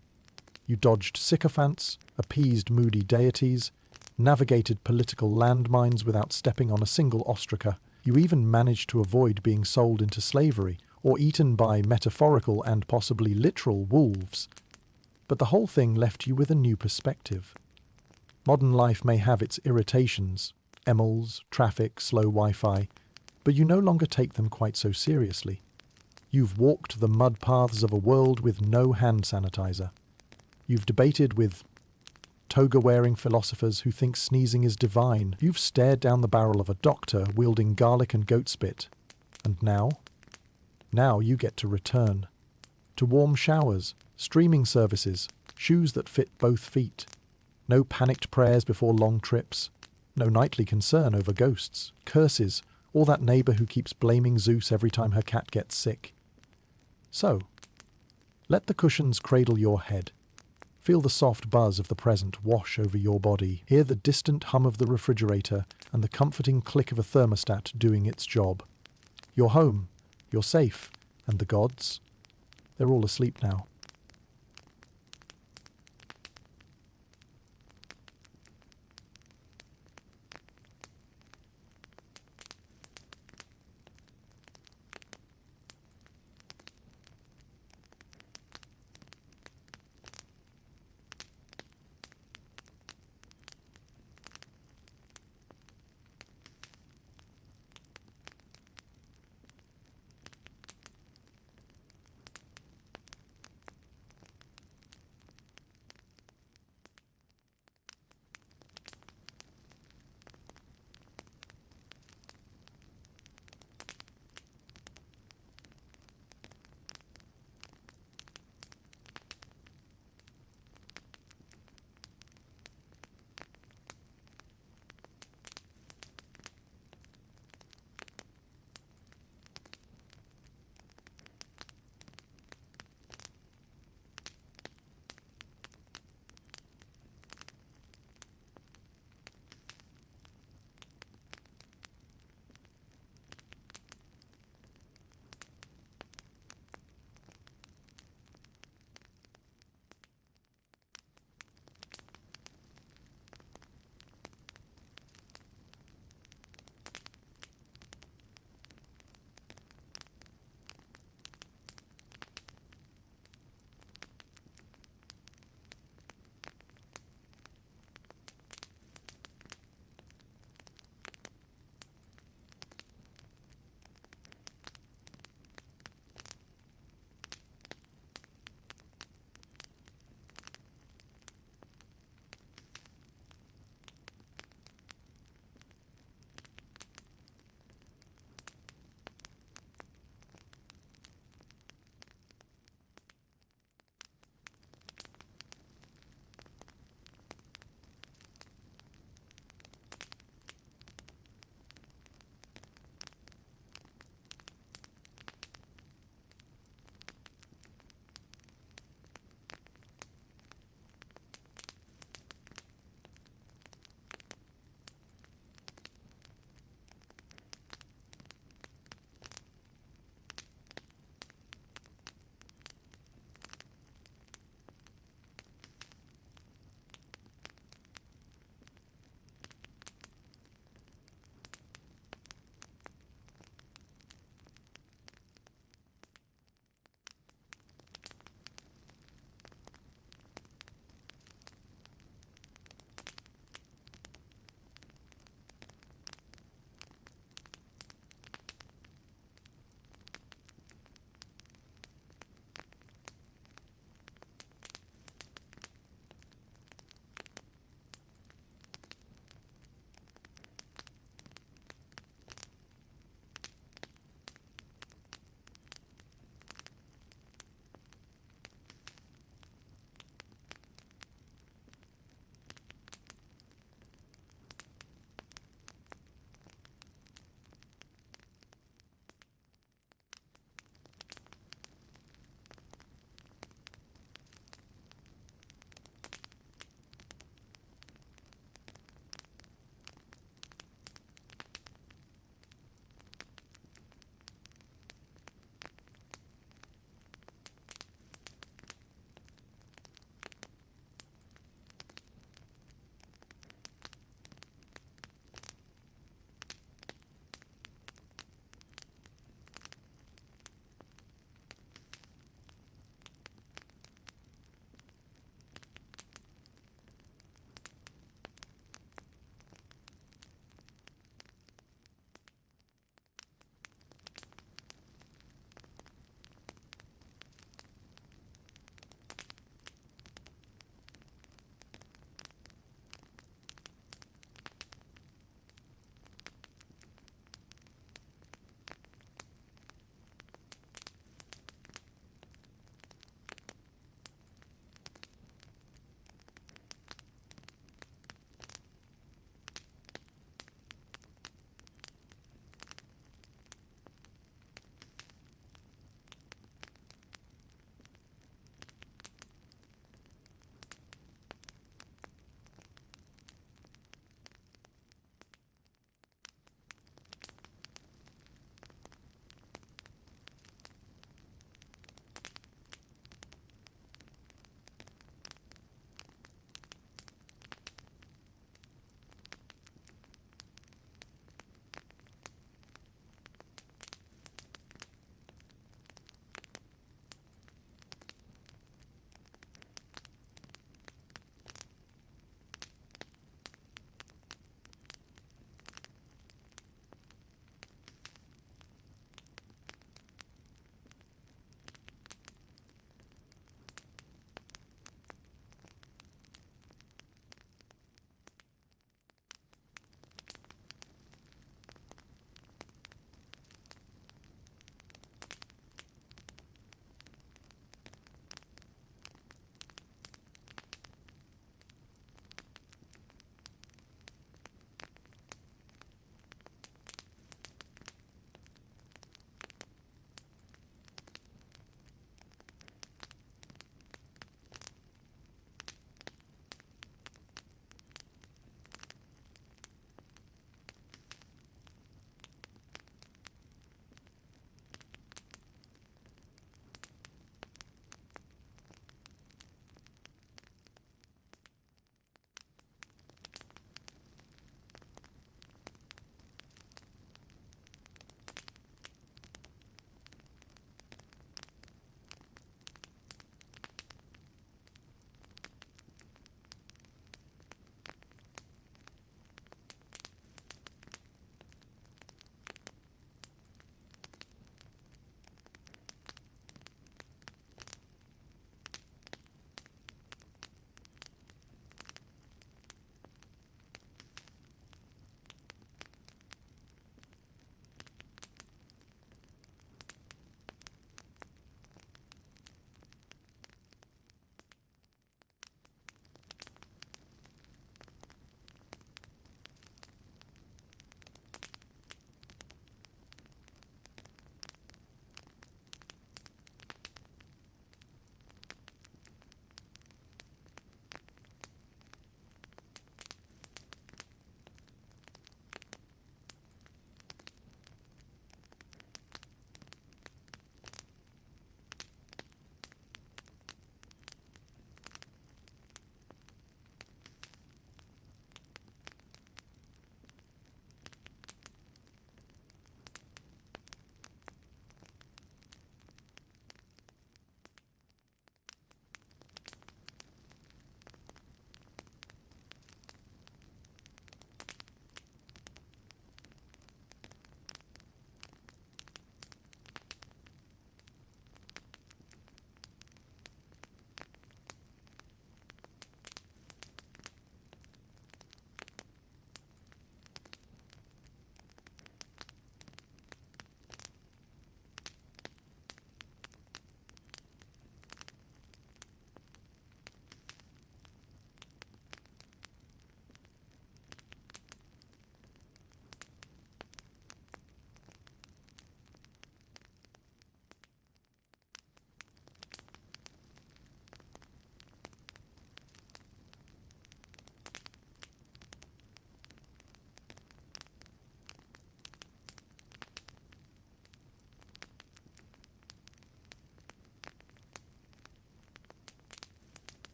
You dodged sycophants, appeased moody deities, navigated political landmines without stepping on a single ostraca. You even managed to avoid being sold into slavery or eaten by metaphorical and possibly literal wolves. But the whole thing left you with a new perspective. Modern life may have its irritations, emails, traffic, slow Wi-Fi, but you no longer take them quite so seriously. You've walked the mud paths of a world with no hand sanitizer. You've debated with toga-wearing philosophers who think sneezing is divine. You've stared down the barrel of a doctor wielding garlic and goat spit. And now? Now you get to return. To warm showers, streaming services, shoes that fit both feet. No panicked prayers before long trips. No nightly concern over ghosts, curses, or that neighbour who keeps blaming Zeus every time her cat gets sick. So, let the cushions cradle your head. Feel the soft buzz of the present wash over your body. Hear the distant hum of the refrigerator and the comforting click of a thermostat doing its job. You're home, you're safe, and the gods? They're all asleep now.